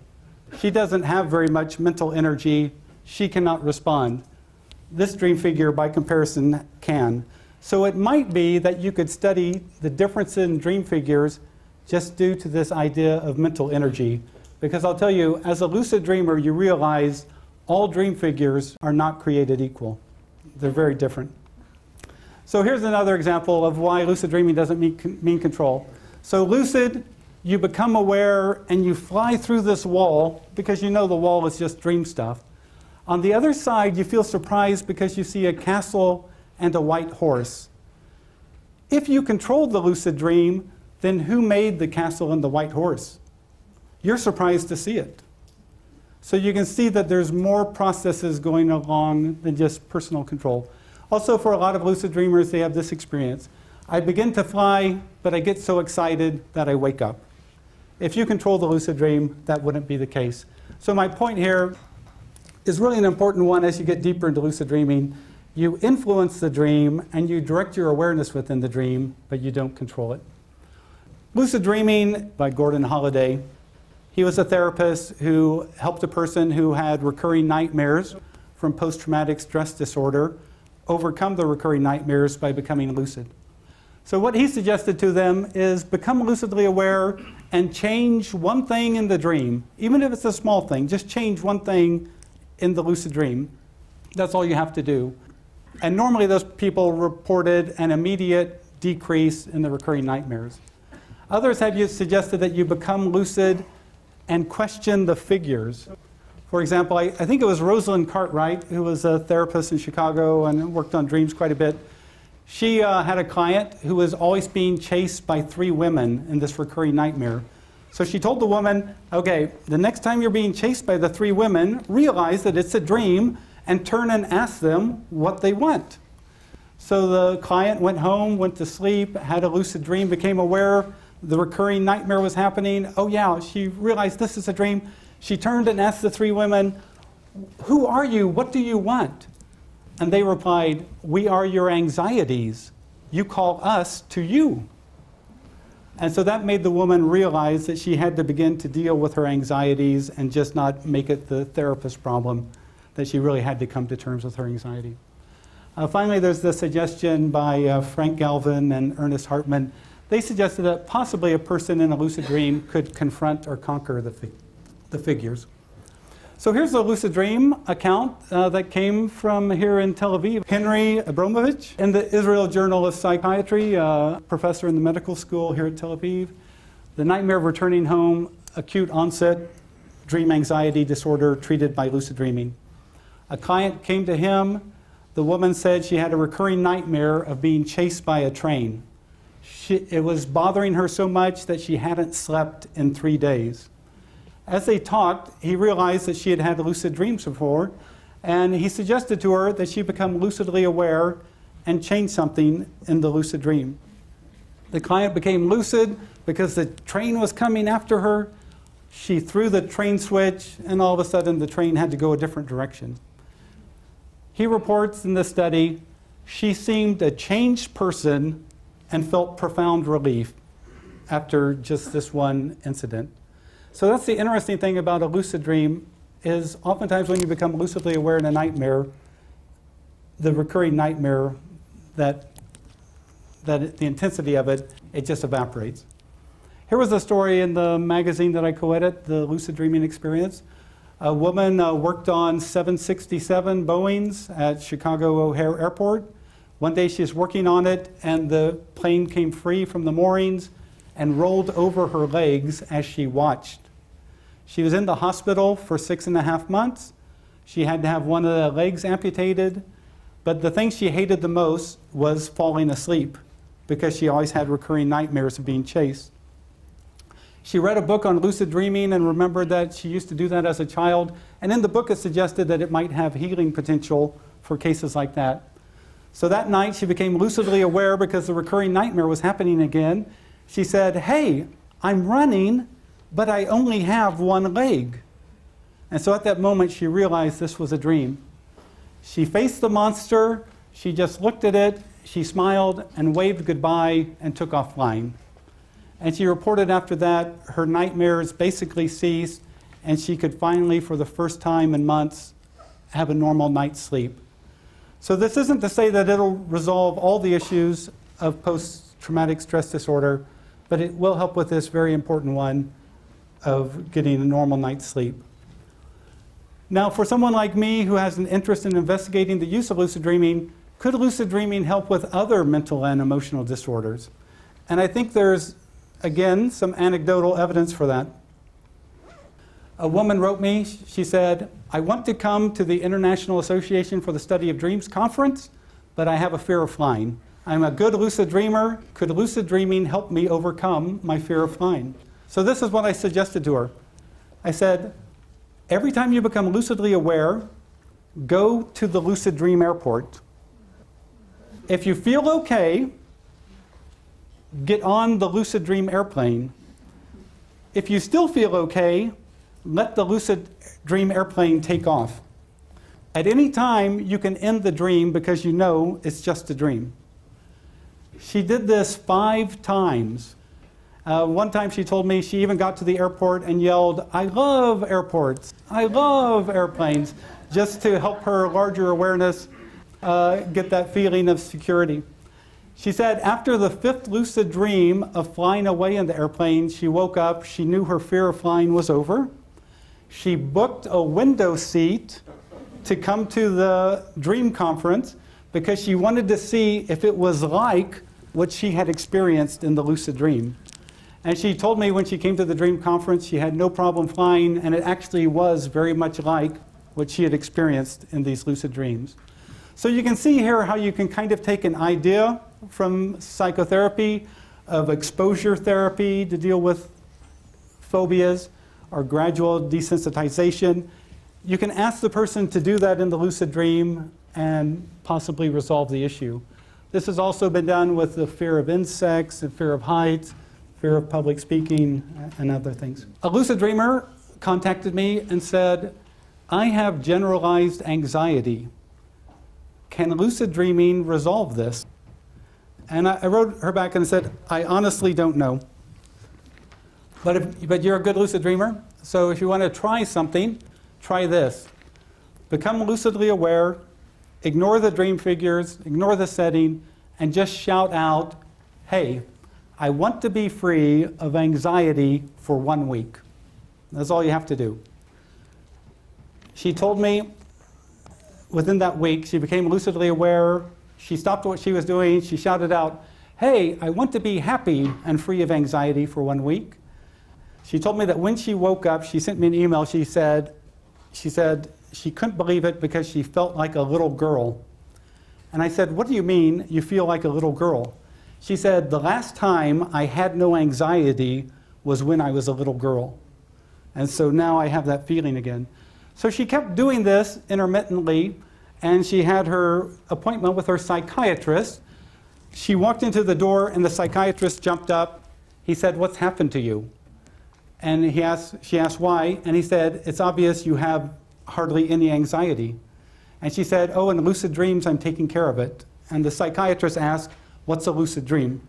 She doesn't have very much mental energy. She cannot respond. This dream figure, by comparison, can. So it might be that you could study the difference in dream figures just due to this idea of mental energy. Because I'll tell you, as a lucid dreamer, you realize all dream figures are not created equal. They're very different. So here's another example of why lucid dreaming doesn't mean control. So lucid, you become aware and you fly through this wall because you know the wall is just dream stuff. On the other side, you feel surprised because you see a castle and a white horse. If you controlled the lucid dream, then who made the castle and the white horse? You're surprised to see it. So you can see that there's more processes going along than just personal control. Also, for a lot of lucid dreamers, they have this experience. I begin to fly, but I get so excited that I wake up. If you control the lucid dream, that wouldn't be the case. So my point here is really an important one as you get deeper into lucid dreaming. You influence the dream and you direct your awareness within the dream, but you don't control it. Lucid Dreaming by Gordon Holliday. He was a therapist who helped a person who had recurring nightmares from post-traumatic stress disorder overcome the recurring nightmares by becoming lucid. So what he suggested to them is become lucidly aware and change one thing in the dream. Even if it's a small thing, just change one thing in the lucid dream. That's all you have to do. And normally those people reported an immediate decrease in the recurring nightmares. Others have suggested that you become lucid and question the figures. For example, I think it was Rosalind Cartwright, who was a therapist in Chicago and worked on dreams quite a bit. She had a client who was always being chased by 3 women in this recurring nightmare. So she told the woman, okay, the next time you're being chased by the 3 women, realize that it's a dream and turn and ask them what they want. So the client went home, went to sleep, had a lucid dream, became aware the recurring nightmare was happening. Oh yeah, she realized this is a dream. She turned and asked the 3 women, who are you? What do you want? And they replied, we are your anxieties. You call us to you. And so that made the woman realize that she had to begin to deal with her anxieties and just not make it the therapist's problem, that she really had to come to terms with her anxiety. Finally, there's the suggestion by Frank Galvin and Ernest Hartman. They suggested that possibly a person in a lucid dream could confront or conquer the figures. So here's a lucid dream account that came from here in Tel Aviv. Henry Abramovich, in the Israel Journal of Psychiatry, professor in the medical school here at Tel Aviv. The nightmare of returning home, acute onset dream anxiety disorder treated by lucid dreaming. A client came to him. The woman said she had a recurring nightmare of being chased by a train. It was bothering her so much that she hadn't slept in 3 days. As they talked, he realized that she had had lucid dreams before, and he suggested to her that she become lucidly aware and change something in the lucid dream. The client became lucid because the train was coming after her. She threw the train switch, and all of a sudden the train had to go a different direction. He reports in this study, she seemed a changed person and felt profound relief after just this one incident. So that's the interesting thing about a lucid dream, is oftentimes when you become lucidly aware in a nightmare, the recurring nightmare, that the intensity of it, it just evaporates. Here was a story in the magazine that I co-edit, the Lucid Dreaming Experience. A woman worked on 767 Boeings at Chicago O'Hare Airport. One day she's working on it, and the plane came free from the moorings and rolled over her legs as she watched. She was in the hospital for 6.5 months. She had to have one of the legs amputated, but the thing she hated the most was falling asleep, because she always had recurring nightmares of being chased. She read a book on lucid dreaming and remembered that she used to do that as a child, and in the book it suggested that it might have healing potential for cases like that. So that night she became lucidly aware because the recurring nightmare was happening again. She said, "Hey, I'm running, but I only have one leg." And so at that moment she realized this was a dream. She faced the monster, she just looked at it, she smiled and waved goodbye and took off flying. And she reported after that her nightmares basically ceased, and she could finally, for the first time in months, have a normal night's sleep. So this isn't to say that it'll resolve all the issues of post-traumatic stress disorder, but it will help with this very important one of getting a normal night's sleep. Now, for someone like me who has an interest in investigating the use of lucid dreaming, could lucid dreaming help with other mental and emotional disorders? And I think there's, again, some anecdotal evidence for that. A woman wrote me, she said, "I want to come to the International Association for the Study of Dreams conference, but I have a fear of flying. I'm a good lucid dreamer. Could lucid dreaming help me overcome my fear of flying?" So this is what I suggested to her. I said, every time you become lucidly aware, go to the lucid dream airport. If you feel okay, get on the lucid dream airplane. If you still feel okay, let the lucid dream airplane take off. At any time, you can end the dream because you know it's just a dream. She did this 5 times. One time she told me she even got to the airport and yelled, "I love airports, I love airplanes," just to help her larger awareness get that feeling of security. She said after the 5th lucid dream of flying away in the airplane, she woke up, she knew her fear of flying was over. She booked a window seat to come to the dream conference because she wanted to see if it was like what she had experienced in the lucid dream. And she told me when she came to the dream conference, she had no problem flying, and it actually was very much like what she had experienced in these lucid dreams. So you can see here how you can kind of take an idea from psychotherapy of exposure therapy to deal with phobias or gradual desensitization. You can ask the person to do that in the lucid dream and possibly resolve the issue. This has also been done with the fear of insects and fear of heights, fear of public speaking, and other things. A lucid dreamer contacted me and said, "I have generalized anxiety. Can lucid dreaming resolve this?" And I wrote her back and said, "I honestly don't know. But you're a good lucid dreamer, so if you want to try something, try this. Become lucidly aware, ignore the dream figures, ignore the setting, and just shout out, 'Hey, I want to be free of anxiety for 1 week.' That's all you have to do. She told me within that week she became lucidly aware. She stopped what she was doing. She shouted out, "Hey, I want to be happy and free of anxiety for 1 week." She told me that when she woke up, she sent me an email. She said she couldn't believe it because she felt like a little girl. And I said, "What do you mean you feel like a little girl?" She said, "The last time I had no anxiety was when I was a little girl. And so now I have that feeling again." So she kept doing this intermittently, and she had her appointment with her psychiatrist. She walked into the door, and the psychiatrist jumped up. He said, "What's happened to you?" And she asked why, and he said, "It's obvious you have hardly any anxiety." And she said, "Oh, in lucid dreams, I'm taking care of it." And the psychiatrist asked, "What's a lucid dream?"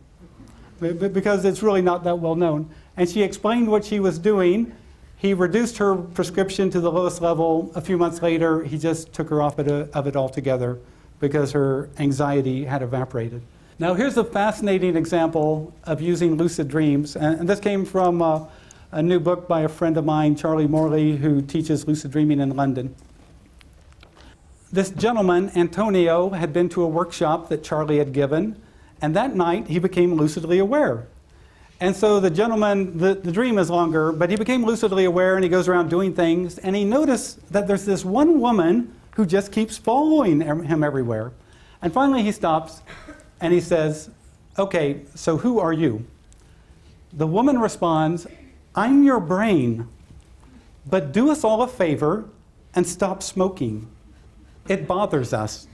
Because it's really not that well known. And she explained what she was doing. He reduced her prescription to the lowest level. A few months later, he just took her off of it altogether because her anxiety had evaporated. Now, here's a fascinating example of using lucid dreams. And this came from a new book by a friend of mine, Charlie Morley, who teaches lucid dreaming in London. This gentleman, Antonio, had been to a workshop that Charlie had given, and that night he became lucidly aware. And so the gentleman, the dream is longer, but he became lucidly aware, and he goes around doing things, and he noticed that there's this one woman who just keeps following him everywhere. And finally he stops, and he says, "Okay, so who are you?" The woman responds, "I'm your brain, but do us all a favor and stop smoking. It bothers us."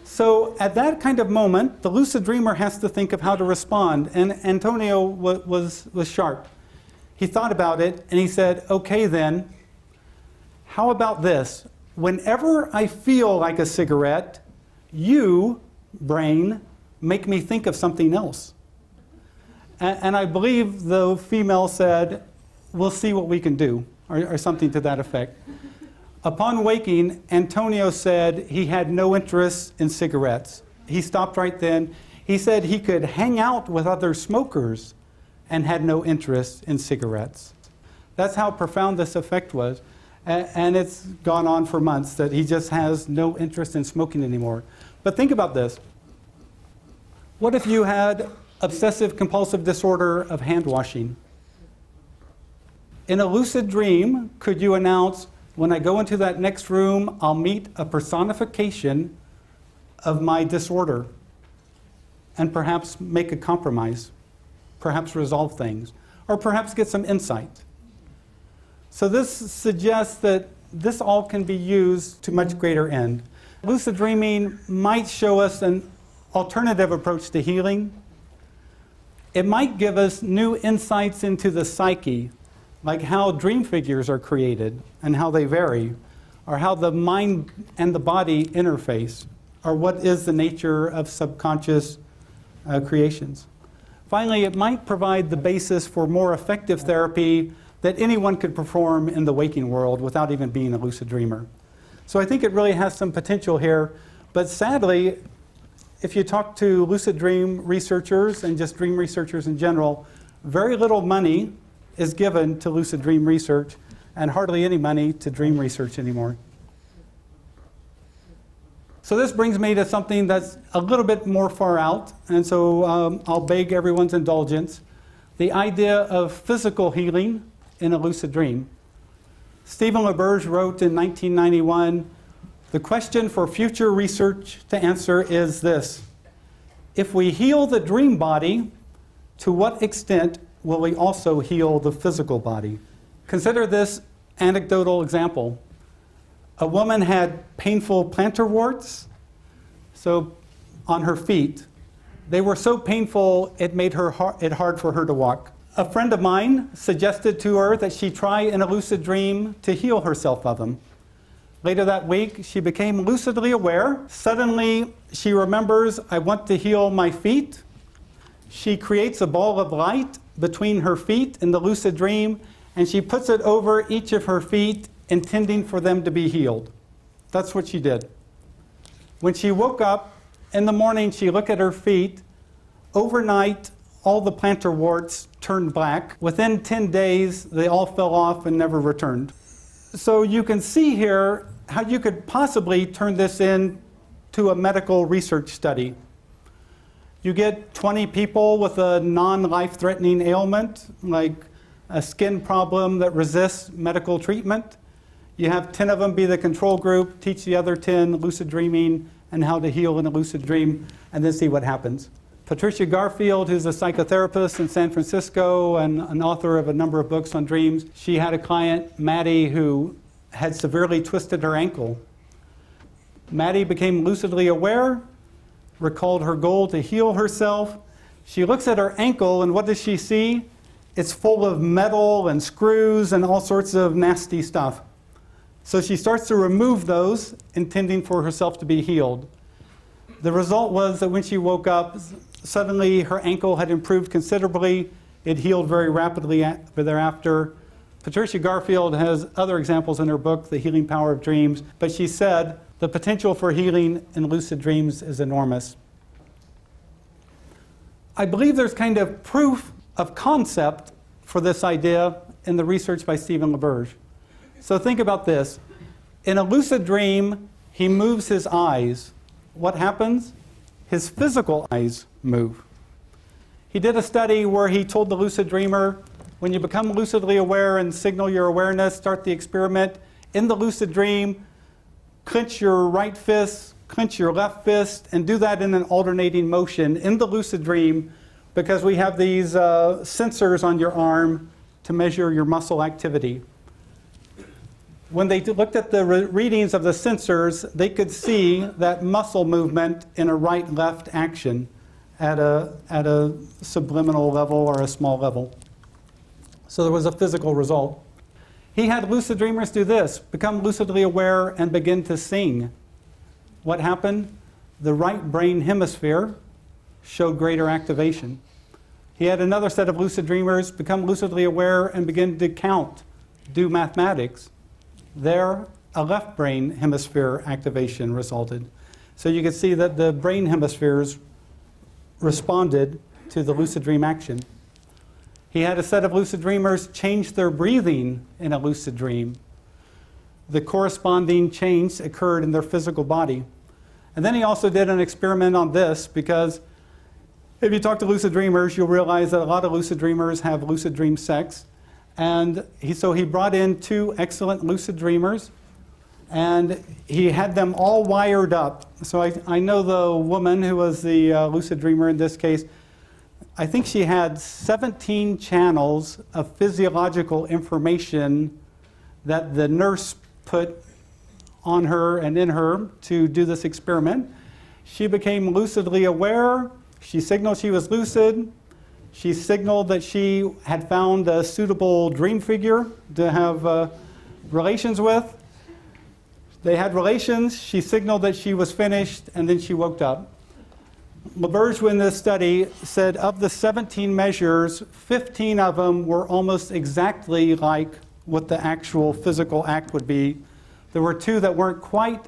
So at that kind of moment, the lucid dreamer has to think of how to respond. And Antonio was sharp. He thought about it, and he said, "Okay then, how about this? Whenever I feel like a cigarette, you, brain, make me think of something else." And I believe the female said, "We'll see what we can do," or something to that effect. Upon waking, Antonio said he had no interest in cigarettes. He stopped right then. He said he could hang out with other smokers and had no interest in cigarettes. That's how profound this effect was. And it's gone on for months that he just has no interest in smoking anymore. But think about this. What if you had obsessive compulsive disorder of hand washing? In a lucid dream, could you announce, "When I go into that next room, I'll meet a personification of my disorder," and perhaps make a compromise, perhaps resolve things, or perhaps get some insight? So this suggests that this all can be used to much greater end. Lucid dreaming might show us an alternative approach to healing. It might give us new insights into the psyche, like how dream figures are created and how they vary, or how the mind and the body interface, or what is the nature of subconscious creations. Finally, it might provide the basis for more effective therapy that anyone could perform in the waking world without even being a lucid dreamer. So I think it really has some potential here, but sadly, if you talk to lucid dream researchers and just dream researchers in general, very little money is given to lucid dream research, and hardly any money to dream research anymore. So this brings me to something that's a little bit more far out, and so I'll beg everyone's indulgence. The idea of physical healing in a lucid dream. Stephen LaBerge wrote in 1991, "The question for future research to answer is this: if we heal the dream body, to what extent will we also heal the physical body?" Consider this anecdotal example. A woman had painful plantar warts on her feet. They were so painful it made it hard for her to walk. A friend of mine suggested to her that she try in a lucid dream to heal herself of them. Later that week, she became lucidly aware. Suddenly, she remembers, "I want to heal my feet." She creates a ball of light between her feet in the lucid dream, and she puts it over each of her feet, intending for them to be healed. That's what she did. When she woke up in the morning, she looked at her feet. Overnight, all the plantar warts turned black. Within 10 days, they all fell off and never returned. So you can see here how you could possibly turn this into a medical research study. You get 20 people with a non-life-threatening ailment, like a skin problem that resists medical treatment. You have 10 of them be the control group, teach the other 10 lucid dreaming and how to heal in a lucid dream, and then see what happens. Patricia Garfield, who's a psychotherapist in San Francisco and an author of a number of books on dreams, she had a client, Maddie, who had severely twisted her ankle. Maddie became lucidly aware, recalled her goal to heal herself. She looks at her ankle, and what does she see? It's full of metal and screws and all sorts of nasty stuff. So she starts to remove those, intending for herself to be healed. The result was that when she woke up, suddenly her ankle had improved considerably. It healed very rapidly thereafter. Patricia Garfield has other examples in her book, The Healing Power of Dreams, but she said the potential for healing in lucid dreams is enormous. I believe there's kind of proof of concept for this idea in the research by Stephen LaBerge. So think about this. In a lucid dream, he moves his eyes. What happens? His physical eyes move. He did a study where he told the lucid dreamer, when you become lucidly aware and signal your awareness, start the experiment. In the lucid dream, clench your right fist, clench your left fist, and do that in an alternating motion in the lucid dream, because we have these sensors on your arm to measure your muscle activity. When they looked at the readings of the sensors, they could see that muscle movement in a right-left action at a subliminal level or a small level. So there was a physical result. He had lucid dreamers do this, become lucidly aware and begin to sing. What happened? The right brain hemisphere showed greater activation. He had another set of lucid dreamers become lucidly aware and begin to count, do mathematics. There, a left brain hemisphere activation resulted. So you can see that the brain hemispheres responded to the lucid dream action. He had a set of lucid dreamers change their breathing in a lucid dream. The corresponding change occurred in their physical body. And then he also did an experiment on this, because if you talk to lucid dreamers, you'll realize that a lot of lucid dreamers have lucid dream sex. And so he brought in 2 excellent lucid dreamers, and he had them all wired up. So I know the woman who was the lucid dreamer in this case. I think she had 17 channels of physiological information that the nurse put on her and in her to do this experiment. She became lucidly aware. She signaled she was lucid. She signaled that she had found a suitable dream figure to have relations with. They had relations. She signaled that she was finished, and then she woke up. LaBerge, in this study, said of the 17 measures, 15 of them were almost exactly like what the actual physical act would be. There were 2 that weren't quite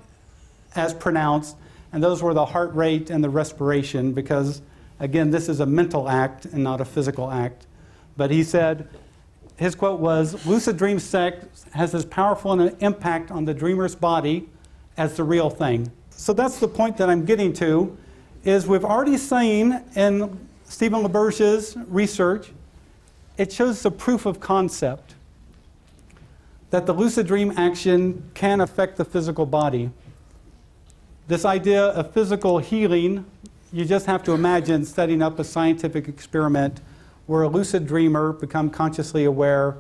as pronounced, and those were the heart rate and the respiration, because, again, this is a mental act and not a physical act. But he said, his quote was, lucid dream sex has as powerful an impact on the dreamer's body as the real thing. So that's the point that I'm getting to, is we've already seen in Stephen LaBerge's research, it shows the proof of concept that the lucid dream action can affect the physical body. This idea of physical healing, you just have to imagine setting up a scientific experiment where a lucid dreamer become consciously aware,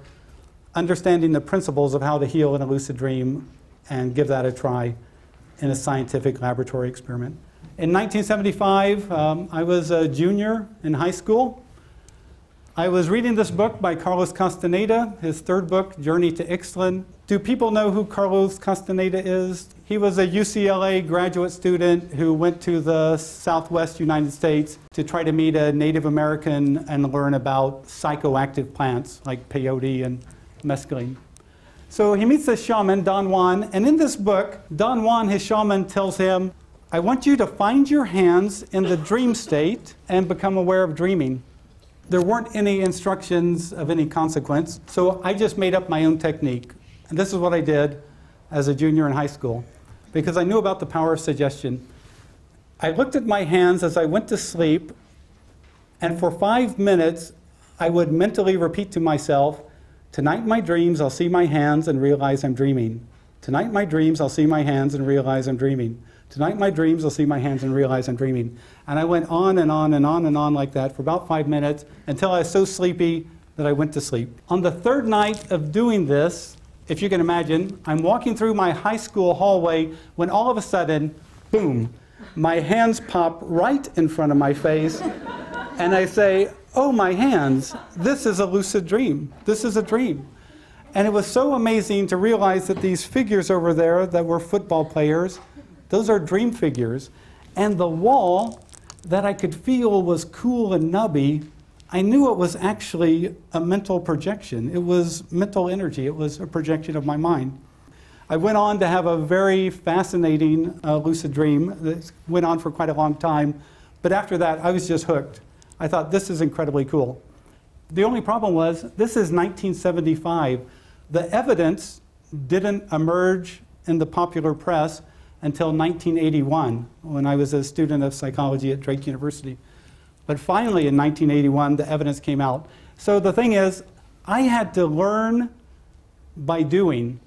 understanding the principles of how to heal in a lucid dream, and give that a try in a scientific laboratory experiment. In 1975, I was a junior in high school. I was reading this book by Carlos Castaneda, his 3rd book, Journey to Ixtlan. Do people know who Carlos Castaneda is? He was a UCLA graduate student who went to the Southwest United States to try to meet a Native American and learn about psychoactive plants like peyote and mescaline. So he meets this shaman, Don Juan, and in this book, Don Juan, his shaman, tells him, I want you to find your hands in the dream state and become aware of dreaming. There weren't any instructions of any consequence, so I just made up my own technique. And this is what I did as a junior in high school, because I knew about the power of suggestion. I looked at my hands as I went to sleep, and for 5 minutes, I would mentally repeat to myself, tonight in my dreams, I'll see my hands and realize I'm dreaming. Tonight in my dreams, I'll see my hands and realize I'm dreaming. Tonight in my dreams, I'll see my hands and realize I'm dreaming. And I went on and on and on and on like that for about 5 minutes until I was so sleepy that I went to sleep. On the third night of doing this, if you can imagine, I'm walking through my high school hallway when all of a sudden, boom, my hands pop right in front of my face, and I say, oh, my hands, this is a lucid dream. This is a dream. And it was so amazing to realize that these figures over there that were football players, those are dream figures. And the wall that I could feel was cool and nubby, I knew it was actually a mental projection. It was mental energy. It was a projection of my mind. I went on to have a very fascinating lucid dream that went on for quite a long time. But after that, I was just hooked. I thought, this is incredibly cool. The only problem was, this is 1975. The evidence didn't emerge in the popular press until 1981, when I was a student of psychology at Drake University. But finally, in 1981, the evidence came out. So the thing is, I had to learn by doing.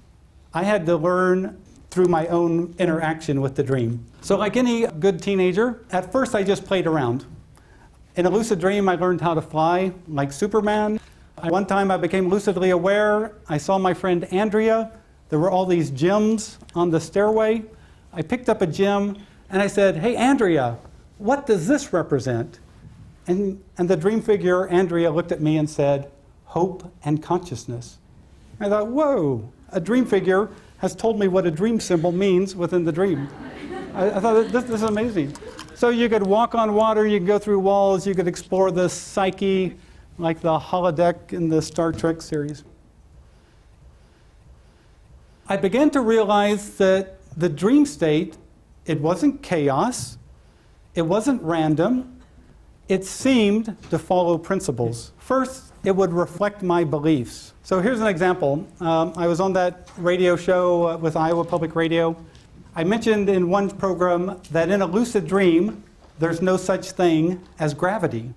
I had to learn through my own interaction with the dream. So like any good teenager, at first I just played around. In a lucid dream, I learned how to fly like Superman. One time I became lucidly aware. I saw my friend Andrea. There were all these gems on the stairway. I picked up a gem and I said, hey, Andrea, what does this represent? And the dream figure, Andrea, looked at me and said, hope and consciousness. I thought, whoa, a dream figure has told me what a dream symbol means within the dream. I thought, this is amazing. So you could walk on water, you could go through walls, you could explore the psyche, like the holodeck in the Star Trek series. I began to realize that the dream state, it wasn't chaos, it wasn't random, it seemed to follow principles. First, it would reflect my beliefs. So here's an example. I was on that radio show with Iowa Public Radio. I mentioned in one program that in a lucid dream, there's no such thing as gravity.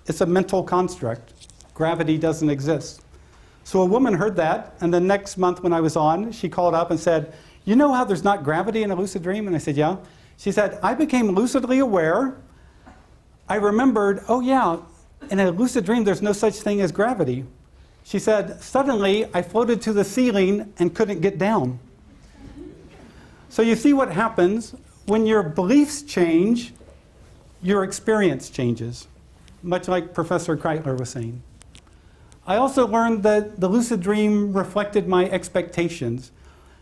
It's a mental construct. Gravity doesn't exist. So a woman heard that, and the next month when I was on, she called up and said, you know how there's not gravity in a lucid dream? And I said, yeah. She said, I became lucidly aware. I remembered, oh yeah, in a lucid dream there's no such thing as gravity. She said, suddenly I floated to the ceiling and couldn't get down. So you see what happens when your beliefs change, your experience changes, much like Professor Kreitler was saying. I also learned that the lucid dream reflected my expectations.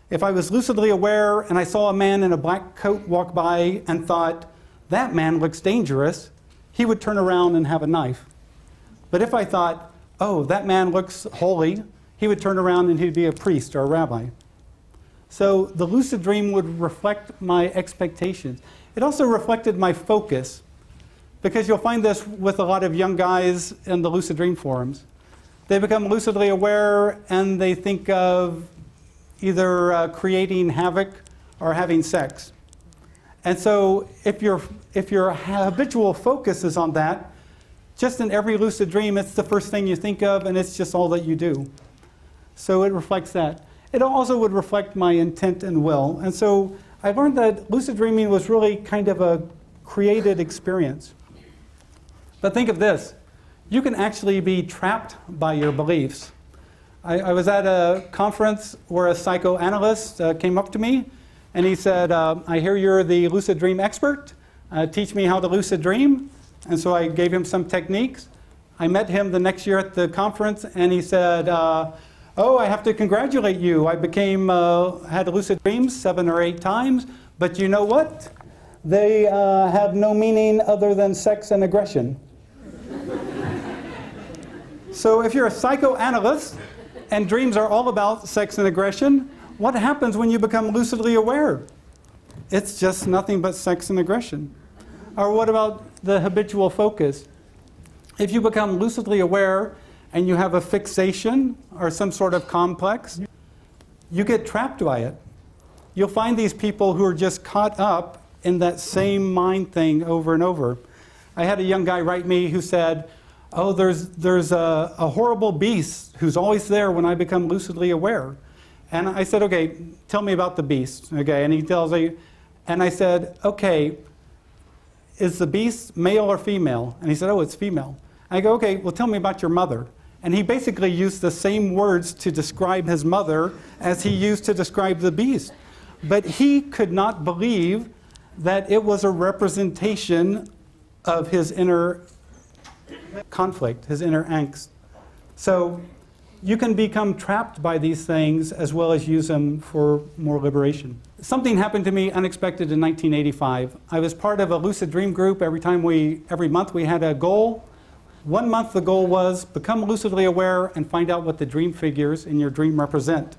If I was lucidly aware and I saw a man in a black coat walk by and thought, that man looks dangerous, he would turn around and have a knife. But if I thought, oh, that man looks holy, he would turn around and he'd be a priest or a rabbi. So the lucid dream would reflect my expectations. It also reflected my focus, because you'll find this with a lot of young guys in the lucid dream forums. They become lucidly aware and they think of either creating havoc or having sex. And so if your habitual focus is on that, just in every lucid dream, it's the first thing you think of and it's just all that you do. So it reflects that. It also would reflect my intent and will. And so I learned that lucid dreaming was really kind of a created experience. But think of this. You can actually be trapped by your beliefs. I was at a conference where a psychoanalyst came up to me and he said, I hear you're the lucid dream expert. Teach me how to lucid dream. And so I gave him some techniques. I met him the next year at the conference and he said, oh, I have to congratulate you. I had lucid dreams 7 or 8 times, but you know what? They have no meaning other than sex and aggression. So if you're a psychoanalyst and dreams are all about sex and aggression, what happens when you become lucidly aware? It's just nothing but sex and aggression. Or what about the habitual focus? If you become lucidly aware and you have a fixation or some sort of complex, you get trapped by it. You'll find these people who are just caught up in that same mind thing over and over. I had a young guy write me who said, oh, there's a horrible beast who's always there when I become lucidly aware. And I said, okay, tell me about the beast. Okay, and he tells me, and I said, okay, is the beast male or female? And he said, oh, it's female. I go, okay, well, tell me about your mother. And he basically used the same words to describe his mother as he used to describe the beast. But he could not believe that it was a representation of his inner conflict, his inner angst. So you can become trapped by these things as well as use them for more liberation. Something happened to me unexpected in 1985. I was part of a lucid dream group. Every month we had a goal. 1 month the goal was become lucidly aware and find out what the dream figures in your dream represent.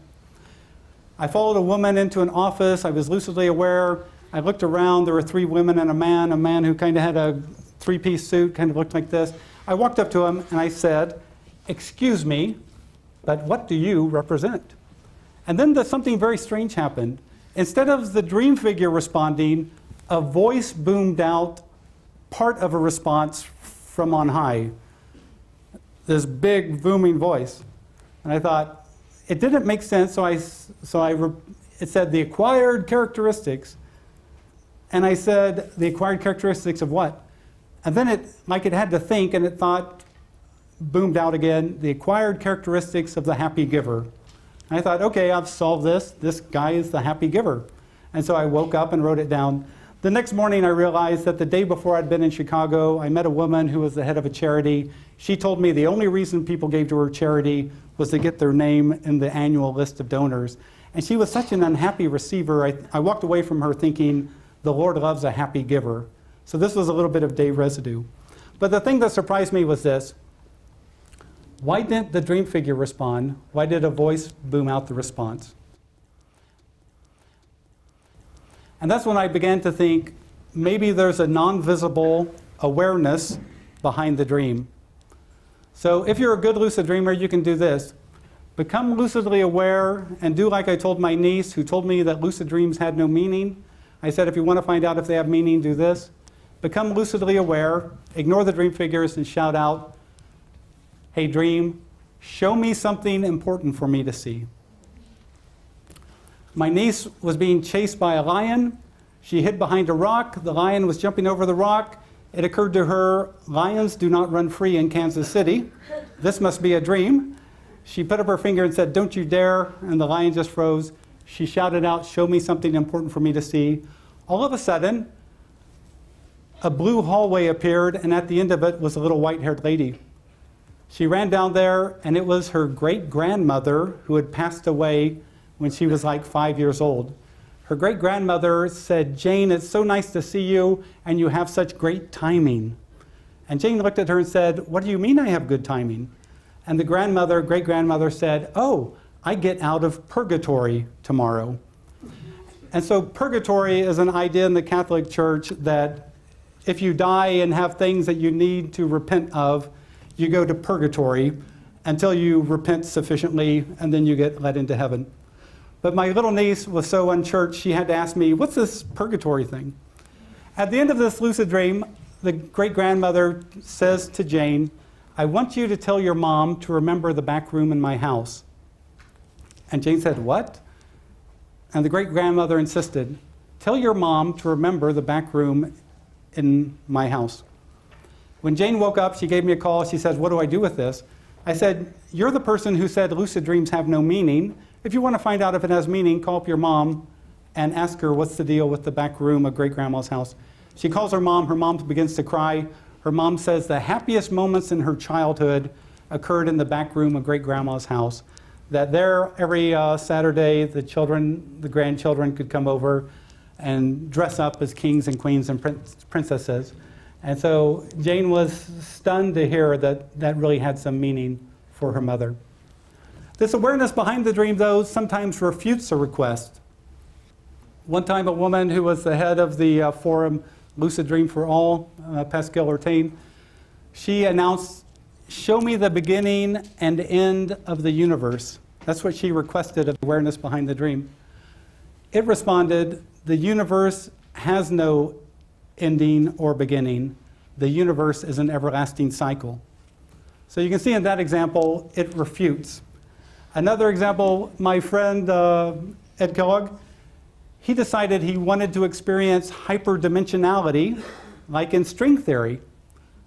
I followed a woman into an office. I was lucidly aware. I looked around. There were 3 women and a man who kind of had a 3-piece suit, kind of looked like this. I walked up to him and I said, excuse me, but what do you represent? And then something very strange happened. Instead of the dream figure responding, a voice boomed out part of a response from on high. This big booming voice. And I thought, it didn't make sense, so it said the acquired characteristics. And I said, the acquired characteristics of what? And then it had to think, and it thought, boomed out again, the acquired characteristics of the happy giver. And I thought, okay, I've solved this. This guy is the happy giver. And so I woke up and wrote it down. The next morning I realized that the day before I'd been in Chicago, I met a woman who was the head of a charity. She told me the only reason people gave to her charity was to get their name in the annual list of donors. And she was such an unhappy receiver, I walked away from her thinking, the Lord loves a happy giver. So this was a little bit of Dave residue. But the thing that surprised me was this. Why didn't the dream figure respond? Why did a voice boom out the response? And that's when I began to think, maybe there's a non-visible awareness behind the dream. So if you're a good lucid dreamer, you can do this. Become lucidly aware and do like I told my niece, who told me that lucid dreams had no meaning. I said, if you want to find out if they have meaning, do this. Become lucidly aware, ignore the dream figures, and shout out, hey dream, show me something important for me to see. My niece was being chased by a lion. She hid behind a rock. The lion was jumping over the rock. It occurred to her, lions do not run free in Kansas City. This must be a dream. She put up her finger and said, don't you dare, and the lion just froze. She shouted out, show me something important for me to see. All of a sudden, a blue hallway appeared, and at the end of it was a little white-haired lady. She ran down there, and it was her great-grandmother who had passed away when she was like 5 years old. Her great-grandmother said, Jane, it's so nice to see you, and you have such great timing. And Jane looked at her and said, what do you mean I have good timing? And the great-grandmother said, oh, I get out of purgatory tomorrow. And so purgatory is an idea in the Catholic Church that if you die and have things that you need to repent of, you go to purgatory until you repent sufficiently, and then you get let into heaven. But my little niece was so unchurched, she had to ask me, what's this purgatory thing? At the end of this lucid dream, the great-grandmother says to Jane, I want you to tell your mom to remember the back room in my house. And Jane said, what? And the great-grandmother insisted, tell your mom to remember the back room in my house. When Jane woke up, she gave me a call. She said, what do I do with this? I said, you're the person who said lucid dreams have no meaning. If you want to find out if it has meaning, call up your mom and ask her what's the deal with the back room of great-grandma's house. She calls her mom. Her mom begins to cry. Her mom says the happiest moments in her childhood occurred in the back room of great-grandma's house. That there, every Saturday, the grandchildren could come over and dress up as kings and queens and princesses. And so Jane was stunned to hear that that really had some meaning for her mother. This awareness behind the dream, though, sometimes refutes a request. One time a woman who was the head of the forum Lucid Dream for All, Pascal Ortain, she announced show me the beginning and end of the universe. That's what she requested of awareness behind the dream. It responded, the universe has no ending or beginning. The universe is an everlasting cycle. So you can see in that example, it refutes. Another example, my friend Ed Kellogg, he decided he wanted to experience hyperdimensionality, like in string theory.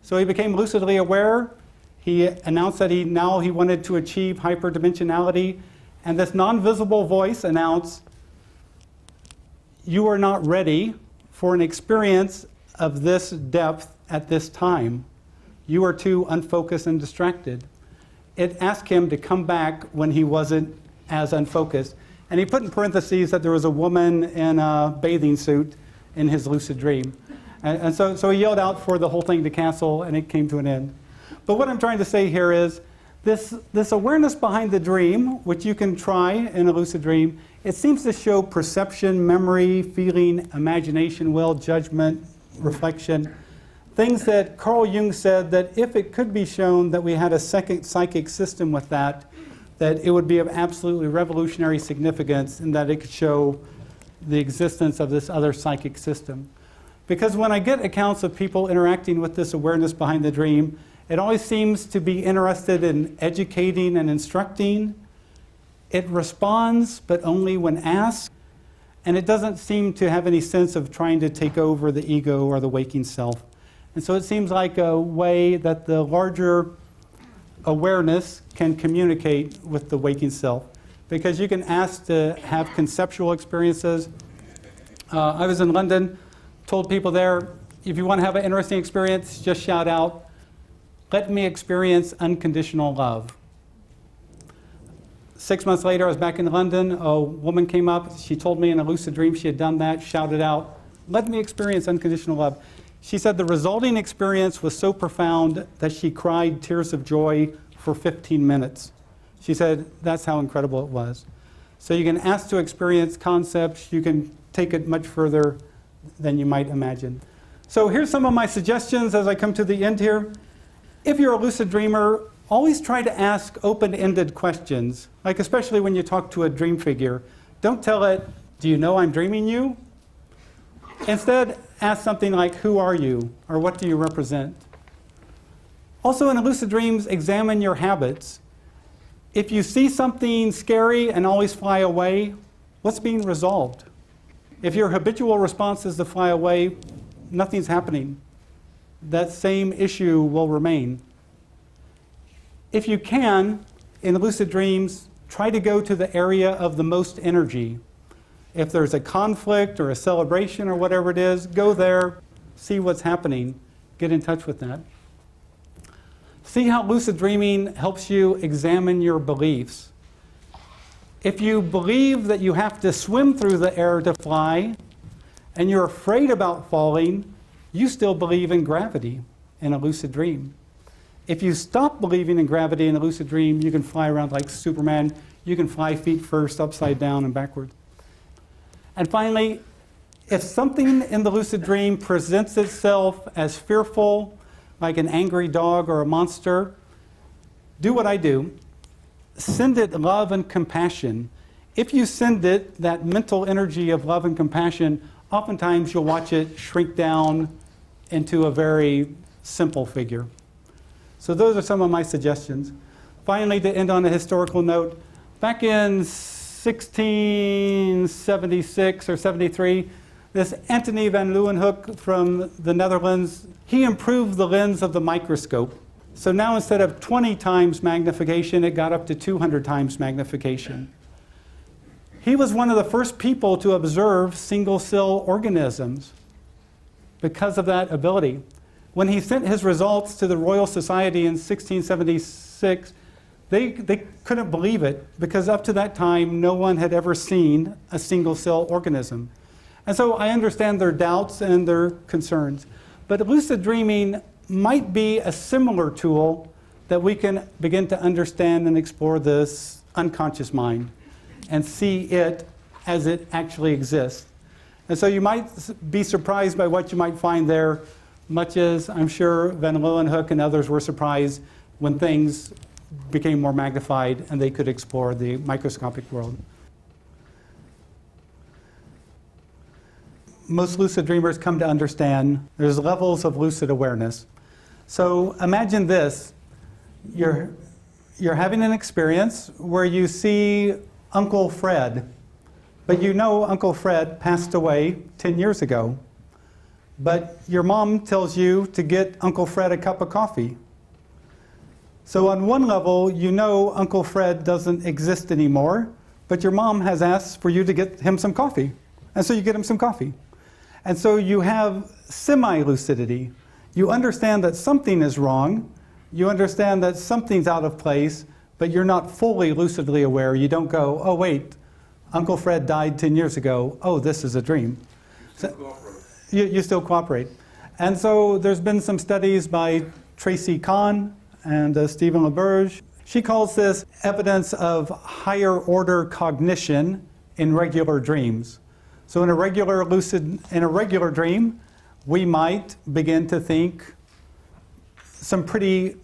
So he became lucidly aware. He announced that he wanted to achieve hyperdimensionality, and this non-visible voice announced, you are not ready for an experience of this depth at this time. You are too unfocused and distracted. It asked him to come back when he wasn't as unfocused. And he put in parentheses that there was a woman in a bathing suit in his lucid dream. And so he yelled out for the whole thing to cancel, and it came to an end. But what I'm trying to say here is this awareness behind the dream, which you can try in a lucid dream, it seems to show perception, memory, feeling, imagination, will, judgment, reflection. Things that Carl Jung said that if it could be shown that we had a second psychic system with that it would be of absolutely revolutionary significance and that it could show the existence of this other psychic system. Because when I get accounts of people interacting with this awareness behind the dream, it always seems to be interested in educating and instructing. It responds, but only when asked. And it doesn't seem to have any sense of trying to take over the ego or the waking self. And so it seems like a way that the larger awareness can communicate with the waking self. Because you can ask to have conceptual experiences. I was in London, told people there, if you want to have an interesting experience, just shout out, let me experience unconditional love. 6 months later, I was back in London. A woman came up. She told me in a lucid dream she had done that, shouted out, let me experience unconditional love. She said the resulting experience was so profound that she cried tears of joy for 15 minutes. She said that's how incredible it was. So you can ask to experience concepts. You can take it much further than you might imagine. So here's some of my suggestions as I come to the end here. If you're a lucid dreamer, always try to ask open-ended questions, like especially when you talk to a dream figure. Don't tell it, do you know I'm dreaming you? Instead, ask something like, who are you? Or what do you represent? Also in lucid dreams, examine your habits. If you see something scary and always fly away, what's being resolved? If your habitual response is to fly away, nothing's happening. That same issue will remain. If you can, in lucid dreams, try to go to the area of the most energy. If there's a conflict or a celebration or whatever it is, go there, see what's happening, get in touch with that. See how lucid dreaming helps you examine your beliefs. If you believe that you have to swim through the air to fly, and you're afraid about falling, you still believe in gravity in a lucid dream. If you stop believing in gravity in a lucid dream, you can fly around like Superman. You can fly feet first, upside down and backwards. And finally, if something in the lucid dream presents itself as fearful, like an angry dog or a monster, do what I do. Send it love and compassion. If you send it that mental energy of love and compassion, oftentimes you'll watch it shrink down into a very simple figure. So those are some of my suggestions. Finally, to end on a historical note, back in 1676 or 73, this Antony van Leeuwenhoek from the Netherlands, he improved the lens of the microscope. So now instead of 20 times magnification, it got up to 200 times magnification. He was one of the first people to observe single-cell organisms because of that ability. When he sent his results to the Royal Society in 1676, they couldn't believe it because up to that time, no one had ever seen a single-cell organism. And so I understand their doubts and their concerns. But lucid dreaming might be a similar tool that we can begin to understand and explore this unconscious mind and see it as it actually exists. And so you might be surprised by what you might find there, much as I'm sure Van Leeuwenhoek and others were surprised when things became more magnified and they could explore the microscopic world. Most lucid dreamers come to understand there's levels of lucid awareness. So imagine this. You're having an experience where you see Uncle Fred, but you know Uncle Fred passed away 10 years ago. But your mom tells you to get Uncle Fred a cup of coffee. So on one level, you know Uncle Fred doesn't exist anymore, but your mom has asked for you to get him some coffee. And so you get him some coffee. And so you have semi-lucidity. You understand that something is wrong. You understand that something's out of place, but you're not fully lucidly aware. You don't go, oh, wait, Uncle Fred died 10 years ago. Oh, this is a dream. So, you still cooperate. And so there's been some studies by Tracy Kahn and Stephen LaBerge. She calls this evidence of higher order cognition in regular dreams. So in a regular dream, we might begin to think some pretty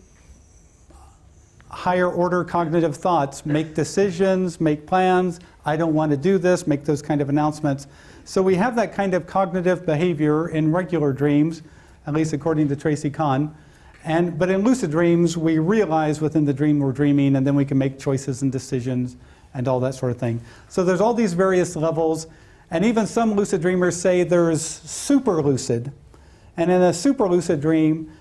higher order cognitive thoughts, make decisions, make plans, I don't want to do this, make those kind of announcements. So we have that kind of cognitive behavior in regular dreams, at least according to Tracy Kahn. But in lucid dreams, we realize within the dream we're dreaming, and then we can make choices and decisions and all that sort of thing. So there's all these various levels. And even some lucid dreamers say there's super lucid. And in a super lucid dream,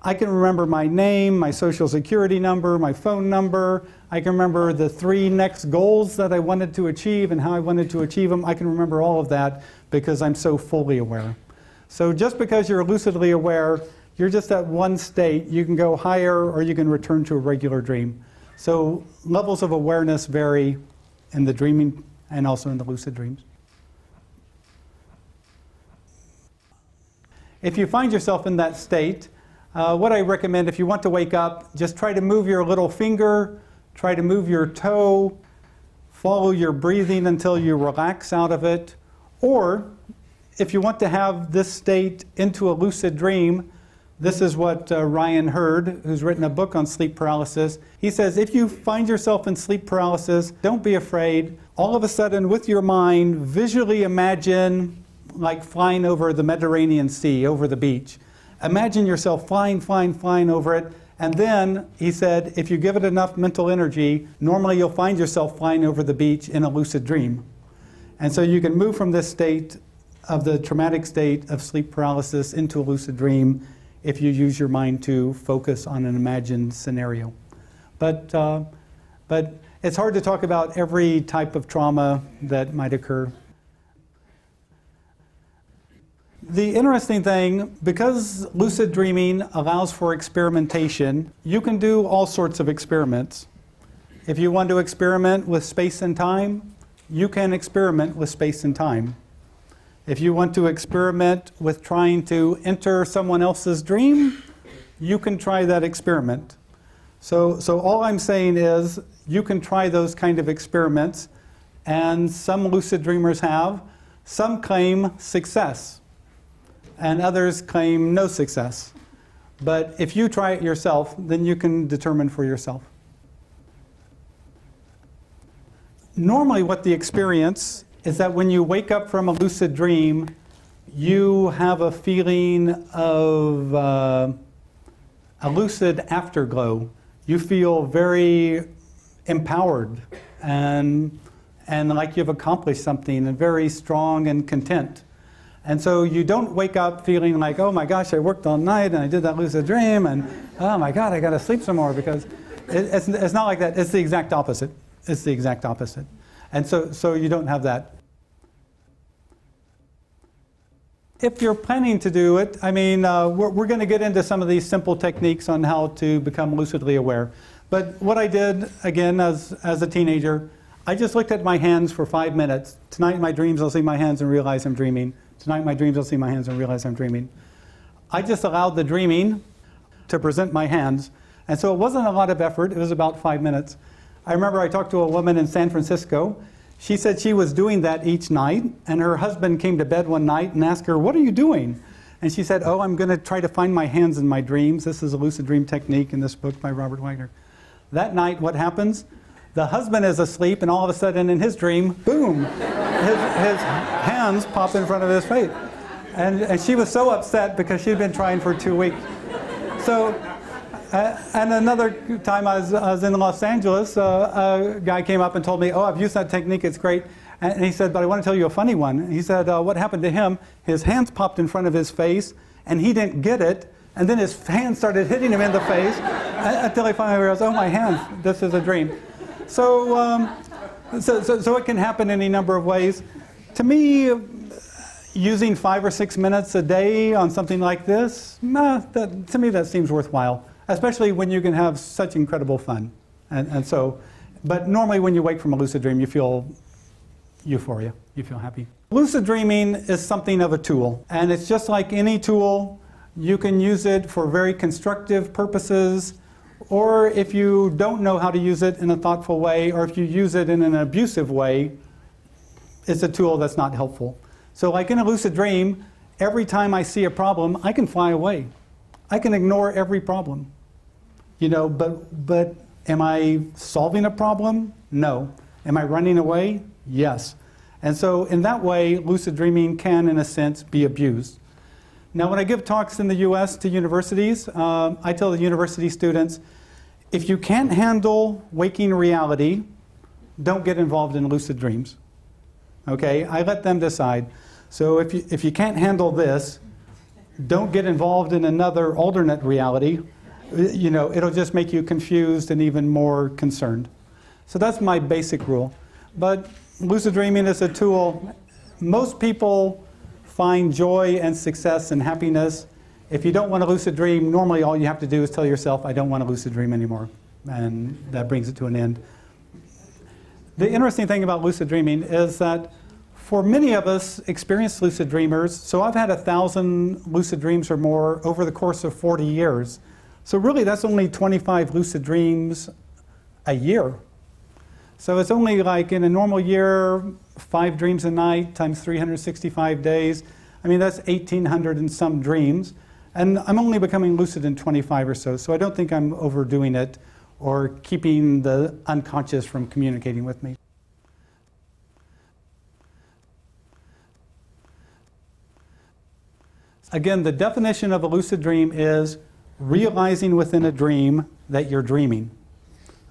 I can remember my name, my social security number, my phone number. I can remember the 3 next goals that I wanted to achieve and how I wanted to achieve them. I can remember all of that because I'm so fully aware. So just because you're lucidly aware, you're just at one state. You can go higher or you can return to a regular dream. So levels of awareness vary in the dreaming and also in the lucid dreams. If you find yourself in that state, what I recommend, if you want to wake up, just try to move your little finger, try to move your toe, follow your breathing until you relax out of it. Or if you want to have this state into a lucid dream, this is what Ryan Hurd, who's written a book on sleep paralysis. He says, if you find yourself in sleep paralysis, don't be afraid. All of a sudden, with your mind, visually imagine like flying over the Mediterranean Sea, over the beach. Imagine yourself flying over it. And then, he said, if you give it enough mental energy, normally you'll find yourself flying over the beach in a lucid dream. And so you can move from this state of the traumatic state of sleep paralysis into a lucid dream if you use your mind to focus on an imagined scenario. But it's hard to talk about every type of trauma that might occur. The interesting thing, because lucid dreaming allows for experimentation, you can do all sorts of experiments. If you want to experiment with space and time, you can experiment with space and time. If you want to experiment with trying to enter someone else's dream, you can try that experiment. So all I'm saying is you can try those kind of experiments, and some lucid dreamers have. Some claim success, and others claim no success. But if you try it yourself, then you can determine for yourself. Normally what the experience is that when you wake up from a lucid dream, you have a feeling of a lucid afterglow. You feel very empowered and like you've accomplished something, and very strong and content. And so you don't wake up feeling like, oh my gosh, I worked all night and I did that lucid dream, and oh my God, I got to sleep some more, because it's not like that. It's the exact opposite. It's the exact opposite. And so you don't have that. If you're planning to do it, I mean, we're going to get into some of these simple techniques on how to become lucidly aware. But what I did, again, as a teenager, I just looked at my hands for 5 minutes. Tonight in my dreams, I'll see my hands and realize I'm dreaming. Tonight in my dreams, I'll see my hands and realize I'm dreaming. I just allowed the dreaming to present my hands. And so it wasn't a lot of effort. It was about 5 minutes. I remember I talked to a woman in San Francisco. She said she was doing that each night, and her husband came to bed one night and asked her, "What are you doing?" And she said, oh, I'm going to try to find my hands in my dreams. This is a lucid dream technique in this book by Robert Waggoner. That night, what happens? The husband is asleep, and all of a sudden in his dream, boom, his hands pop in front of his face. And she was so upset because she'd been trying for 2 weeks. So, and another time I was in Los Angeles, a guy came up and told me, oh, I've used that technique, it's great. And he said, but I want to tell you a funny one. He said, what happened to him, his hands popped in front of his face, and he didn't get it, and then his hands started hitting him in the face until he finally realized, oh, my hands, this is a dream. So, so it can happen any number of ways. To me, using 5 or 6 minutes a day on something like this, to me that seems worthwhile, especially when you can have such incredible fun. And so, but normally when you wake from a lucid dream, you feel euphoria, you feel happy. Lucid dreaming is something of a tool, and it's just like any tool. You can use it for very constructive purposes, or if you don't know how to use it in a thoughtful way, or if you use it in an abusive way, it's a tool that's not helpful. So like in a lucid dream, every time I see a problem, I can fly away. I can ignore every problem. You know, but am I solving a problem? No. Am I running away? Yes. And so in that way, lucid dreaming can, in a sense, be abused. Now, when I give talks in the US to universities, I tell the university students, if you can't handle waking reality, don't get involved in lucid dreams. Okay? I let them decide. So if you can't handle this, don't get involved in another alternate reality. You know, it'll just make you confused and even more concerned. So that's my basic rule. But lucid dreaming is a tool. Most people find joy and success and happiness. If you don't want to lucid dream, normally all you have to do is tell yourself, I don't want to lucid dream anymore. And that brings it to an end. The interesting thing about lucid dreaming is that for many of us experienced lucid dreamers, so I've had 1,000 lucid dreams or more over the course of 40 years. So really that's only 25 lucid dreams a year. So it's only like in a normal year, 5 dreams a night times 365 days. I mean, that's 1,800 and some dreams. And I'm only becoming lucid in 25 or so I don't think I'm overdoing it or keeping the unconscious from communicating with me. Again, the definition of a lucid dream is realizing within a dream that you're dreaming.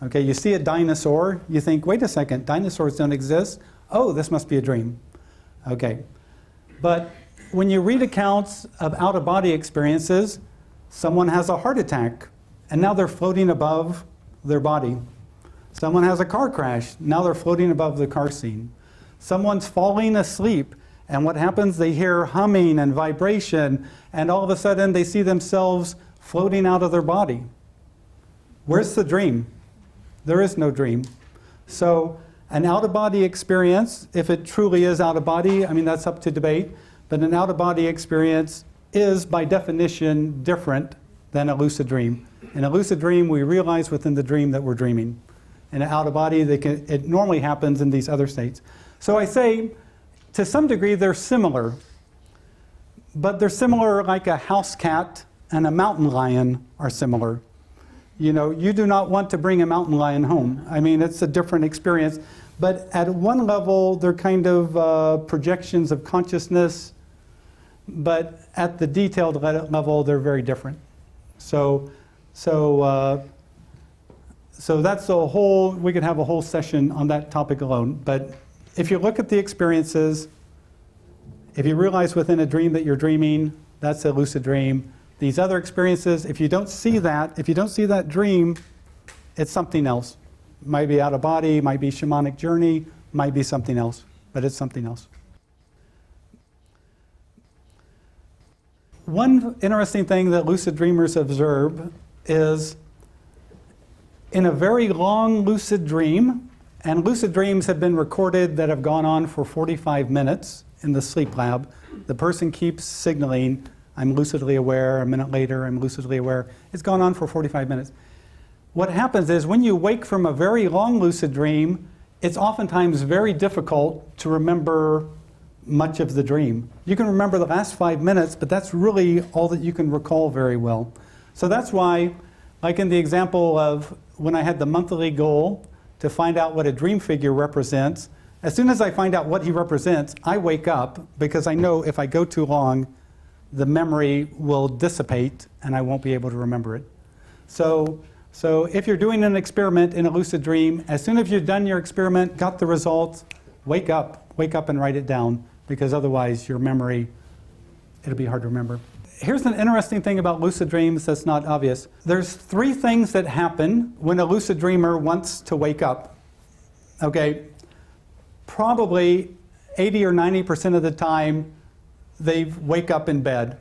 Okay, you see a dinosaur, you think, wait a second, dinosaurs don't exist. Oh, this must be a dream. Okay, but when you read accounts of out-of-body experiences, someone has a heart attack, and now they're floating above their body. Someone has a car crash, now they're floating above the car scene. Someone's falling asleep, and what happens? They hear humming and vibration, and all of a sudden they see themselves floating out of their body. Where's the dream? There is no dream. So an out-of-body experience, if it truly is out-of-body, I mean, that's up to debate, but an out-of-body experience is, by definition, different than a lucid dream. In a lucid dream, we realize within the dream that we're dreaming. In an out-of-body, it normally happens in these other states. So I say, to some degree, they're similar, but they're similar like a house cat and a mountain lion are similar. You know, you do not want to bring a mountain lion home. I mean, it's a different experience. But at one level, they're kind of projections of consciousness. But at the detailed level, they're very different. So that's a whole, we could have a whole session on that topic alone. But if you look at the experiences, if you realize within a dream that you're dreaming, that's a lucid dream. These other experiences, if you don't see that dream, it's something else. Might be out of body, might be shamanic journey, might be something else, but it's something else. One interesting thing that lucid dreamers observe is in a very long lucid dream, and lucid dreams have been recorded that have gone on for 45 minutes in the sleep lab. The person keeps signaling, I'm lucidly aware, a minute later, I'm lucidly aware. It's gone on for 45 minutes. What happens is when you wake from a very long lucid dream, it's oftentimes very difficult to remember much of the dream. You can remember the last 5 minutes, but that's really all that you can recall very well. So that's why, like in the example of when I had the monthly goal to find out what a dream figure represents, as soon as I find out what he represents, I wake up because I know if I go too long, the memory will dissipate and I won't be able to remember it. So if you're doing an experiment in a lucid dream, as soon as you've done your experiment, got the results, wake up and write it down, because otherwise your memory, it'll be hard to remember. Here's an interesting thing about lucid dreams that's not obvious. There's 3 things that happen when a lucid dreamer wants to wake up. Okay, probably 80 or 90% of the time they wake up in bed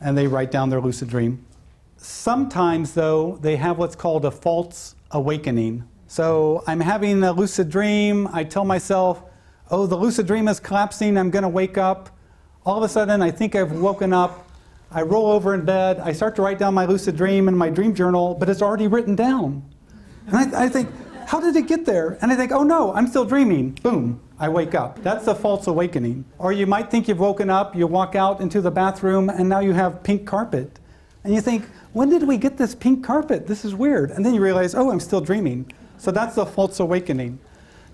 and they write down their lucid dream. Sometimes though, they have what's called a false awakening. So I'm having a lucid dream, I tell myself, oh, the lucid dream is collapsing, I'm going to wake up. All of a sudden, I think I've woken up. I roll over in bed. I start to write down my lucid dream in my dream journal, but it's already written down. And I think, how did it get there? And I think, oh no, I'm still dreaming. Boom, I wake up. That's a false awakening. Or you might think you've woken up, you walk out into the bathroom, and now you have pink carpet. And you think, when did we get this pink carpet? This is weird. And then you realize, oh, I'm still dreaming. So that's a false awakening.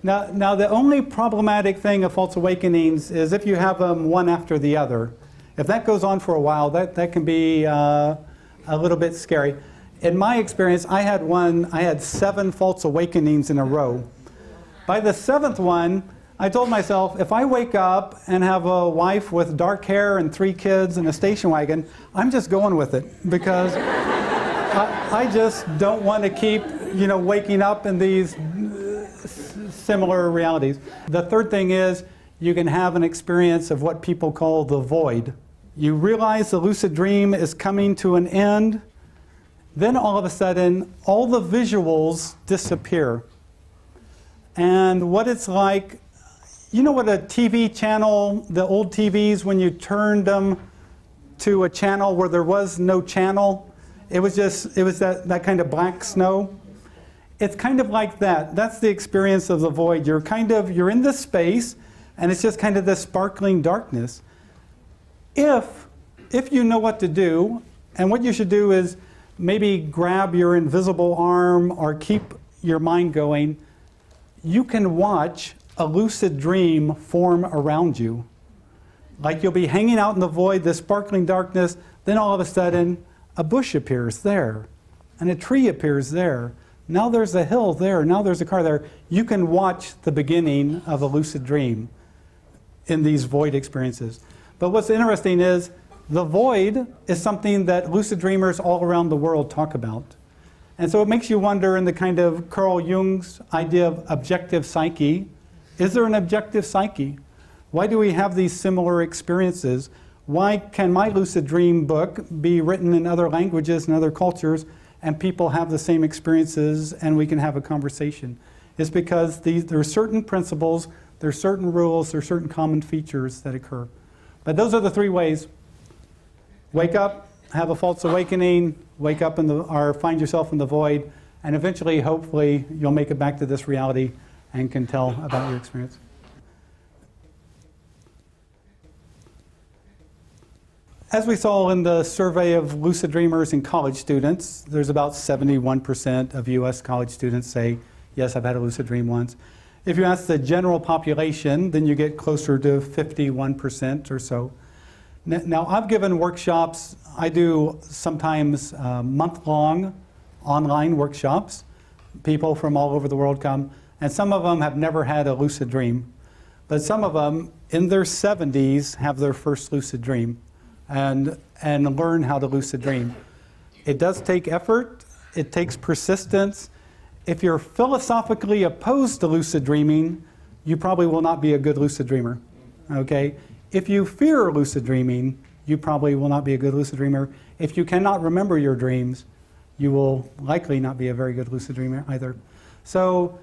Now, the only problematic thing of false awakenings is if you have them one after the other. If that goes on for a while, that can be a little bit scary. In my experience, I had 7 false awakenings in a row. By the 7th one, I told myself, if I wake up and have a wife with dark hair and 3 kids and a station wagon, I'm just going with it, because I just don't want to keep, waking up in these similar realities. The 3rd thing is you can have an experience of what people call the void. You realize the lucid dream is coming to an end, then all of a sudden all the visuals disappear. And what it's like, you know what a TV channel, the old TVs, when you turned them to a channel where there was no channel, it was that kind of black snow. It's kind of like that. That's the experience of the void. You're in this space, and it's just kind of this sparkling darkness. If you know what to do, and what you should do is maybe grab your invisible arm or keep your mind going, you can watch a lucid dream form around you. Like you'll be hanging out in the void, this sparkling darkness, then all of a sudden a bush appears there, and a tree appears there. Now there's a hill there, now there's a car there. You can watch the beginning of a lucid dream in these void experiences. But what's interesting is the void is something that lucid dreamers all around the world talk about. And so it makes you wonder, in the kind of Carl Jung's idea of objective psyche, is there an objective psyche? Why do we have these similar experiences? Why can my lucid dream book be written in other languages and other cultures, and people have the same experiences and we can have a conversation? It's because there are certain principles, there are certain rules, there are certain common features that occur. But those are the 3 ways. Wake up, have a false awakening, wake up or find yourself in the void, and eventually, hopefully, you'll make it back to this reality and can tell about your experience. As we saw in the survey of lucid dreamers and college students, there's about 71% of US college students say, yes, I've had a lucid dream once. If you ask the general population, then you get closer to 51% or so. Now, I've given workshops. I do sometimes month-long online workshops. People from all over the world come, and some of them have never had a lucid dream. But some of them, in their 70s, have their first lucid dream and learn how to lucid dream. It does take effort. It takes persistence. If you're philosophically opposed to lucid dreaming, you probably will not be a good lucid dreamer. Okay? If you fear lucid dreaming, you probably will not be a good lucid dreamer. If you cannot remember your dreams, you will likely not be a very good lucid dreamer either. So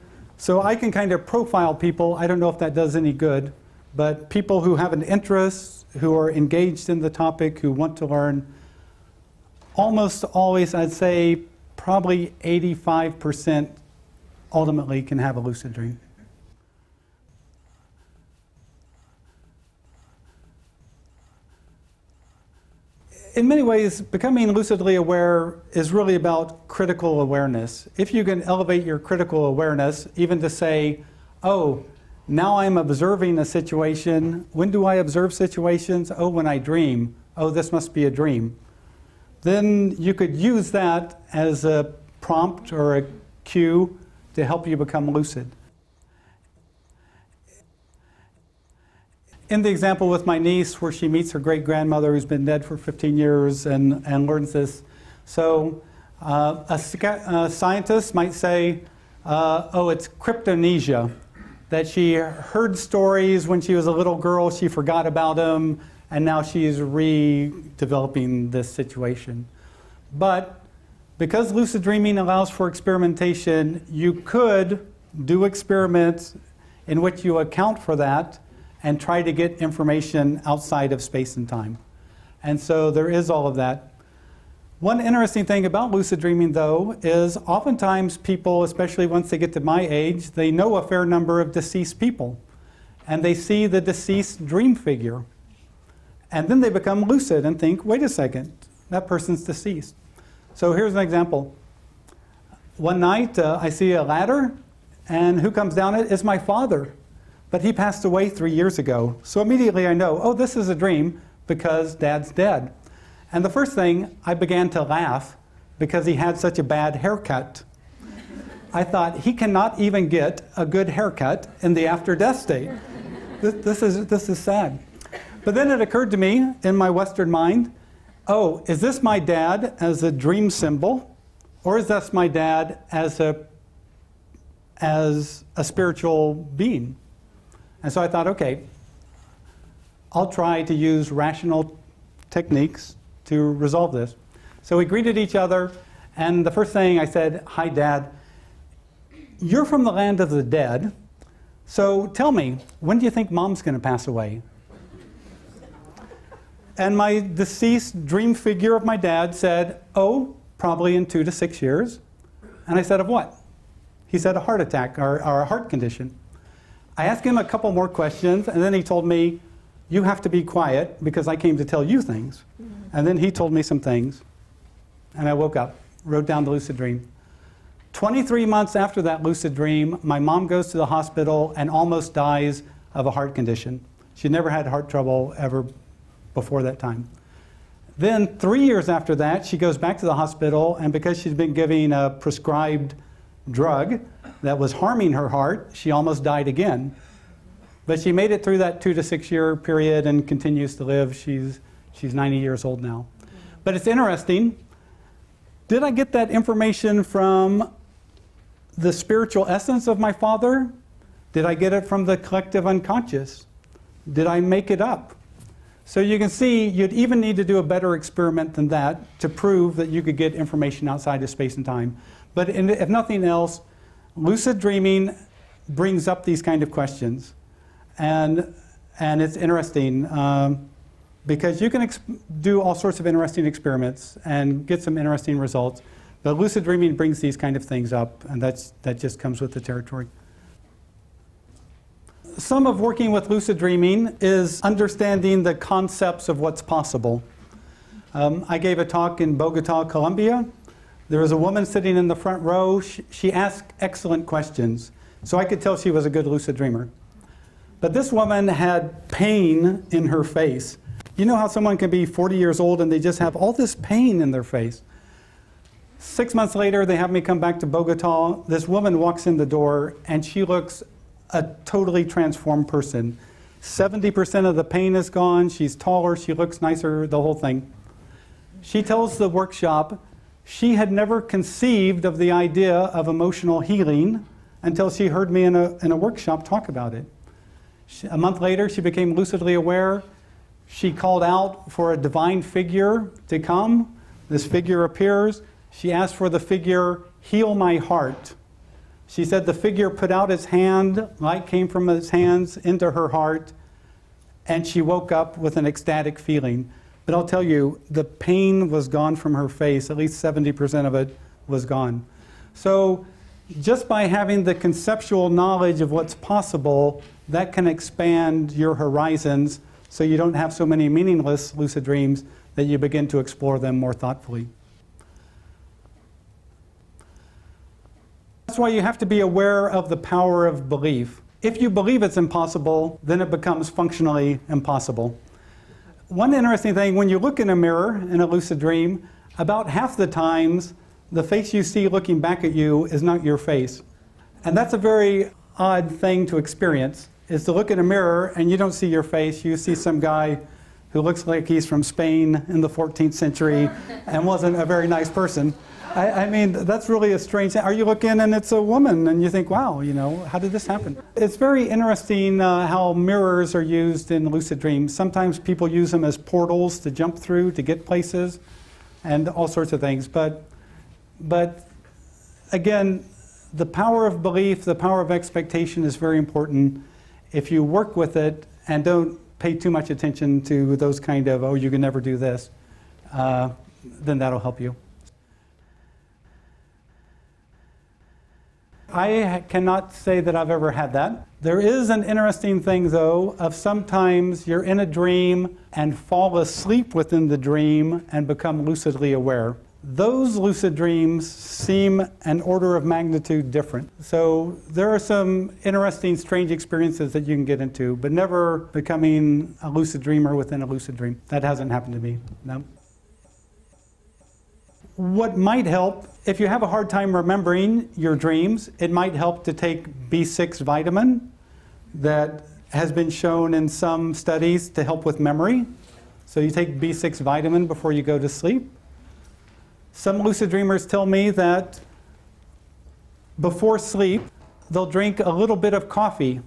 I can kind of profile people. I don't know if that does any good, but people who have an interest, who are engaged in the topic, who want to learn, almost always, I'd say probably 85% ultimately can have a lucid dream. in many ways, becoming lucidly aware is really about critical awareness. If you can elevate your critical awareness, even to say, oh, now I'm observing a situation. When do I observe situations? Oh, when I dream. Oh, this must be a dream. Then you could use that as a prompt or a cue to help you become lucid. In the example with my niece, where she meets her great-grandmother who's been dead for 15 years and learns this. So a scientist might say, oh, it's cryptomnesia, that she heard stories when she was a little girl, she forgot about them, and now she's redeveloping this situation. But because lucid dreaming allows for experimentation, you could do experiments in which you account for that and try to get information outside of space and time. And so there is all of that. One interesting thing about lucid dreaming, though, is oftentimes people, especially once they get to my age, they know a fair number of deceased people. And they see the deceased dream figure. And then they become lucid and think, wait a second, that person's deceased. So here's an example. One night, I see a ladder, and who comes down it is my father. But he passed away 3 years ago. So immediately I know, oh, this is a dream because Dad's dead. And the first thing, I began to laugh because he had such a bad haircut. I thought, he cannot even get a good haircut in the after-death state. This is sad. But then it occurred to me in my Western mind, oh, is this my dad as a dream symbol? Or is this my dad as a spiritual being? And so I thought, okay, I'll try to use rational techniques to resolve this. So we greeted each other, and the first thing I said, hi, Dad, you're from the land of the dead, so tell me, when do you think Mom's going to pass away? And my deceased dream figure of my dad said, oh, probably in 2 to 6 years. And I said, of what? He said, a heart attack or a heart condition. I asked him a couple more questions, and then he told me, you have to be quiet because I came to tell you things. And then he told me some things, and I woke up, wrote down the lucid dream. 23 months after that lucid dream, my mom goes to the hospital and almost dies of a heart condition. She never had heart trouble ever before that time. Then 3 years after that, she goes back to the hospital, and because she's been given a prescribed drug that was harming her heart, she almost died again. But she made it through that 2 to 6 year period and continues to live. She's 90 years old now. But it's interesting. Did I get that information from the spiritual essence of my father? Did I get it from the collective unconscious? Did I make it up? So you can see you'd even need to do a better experiment than that to prove that you could get information outside of space and time. But if nothing else, lucid dreaming brings up these kind of questions. And it's interesting because you can do all sorts of interesting experiments and get some interesting results. But lucid dreaming brings these kind of things up, and that just comes with the territory. Some of working with lucid dreaming is understanding the concepts of what's possible. I gave a talk in Bogota, Colombia. There was a woman sitting in the front row. She asked excellent questions, so I could tell she was a good lucid dreamer. But this woman had pain in her face. You know how someone can be 40 years old and they just have all this pain in their face? 6 months later, they have me come back to Bogota. This woman walks in the door, and she looks a totally transformed person. 70% of the pain is gone. She's taller. She looks nicer, the whole thing. She tells the workshop she had never conceived of the idea of emotional healing until she heard me in a workshop talk about it. A month later, she became lucidly aware. She called out for a divine figure to come. This figure appears. She asked for the figure, heal my heart. She said the figure put out its hand, light came from its hands into her heart, and she woke up with an ecstatic feeling. But I'll tell you, the pain was gone from her face. At least 70% of it was gone. So just by having the conceptual knowledge of what's possible, that can expand your horizons so you don't have so many meaningless lucid dreams, that you begin to explore them more thoughtfully. That's why you have to be aware of the power of belief. If you believe it's impossible, then it becomes functionally impossible. One interesting thing, when you look in a mirror in a lucid dream, about half the times, the face you see looking back at you is not your face. And that's a very odd thing to experience, is to look in a mirror and you don't see your face, you see some guy who looks like he's from Spain in the 14th century and wasn't a very nice person. I mean, that's really a strange thing. Are you looking and it's a woman and you think, wow, you know, how did this happen? It's very interesting how mirrors are used in lucid dreams. Sometimes people use them as portals to jump through, to get places, and all sorts of things. But again, the power of belief, the power of expectation is very important. If you work with it and don't pay too much attention to those kind of, oh, you can never do this, then that'll help you. I cannot say that I've ever had that. There is an interesting thing, though, of sometimes you're in a dream and fall asleep within the dream and become lucidly aware. Those lucid dreams seem an order of magnitude different. So there are some interesting, strange experiences that you can get into, but never becoming a lucid dreamer within a lucid dream. That hasn't happened to me, no. What might help, if you have a hard time remembering your dreams, it might help to take B6 vitamin that has been shown in some studies to help with memory. So you take B6 vitamin before you go to sleep. Some lucid dreamers tell me that before sleep, they'll drink a little bit of coffee,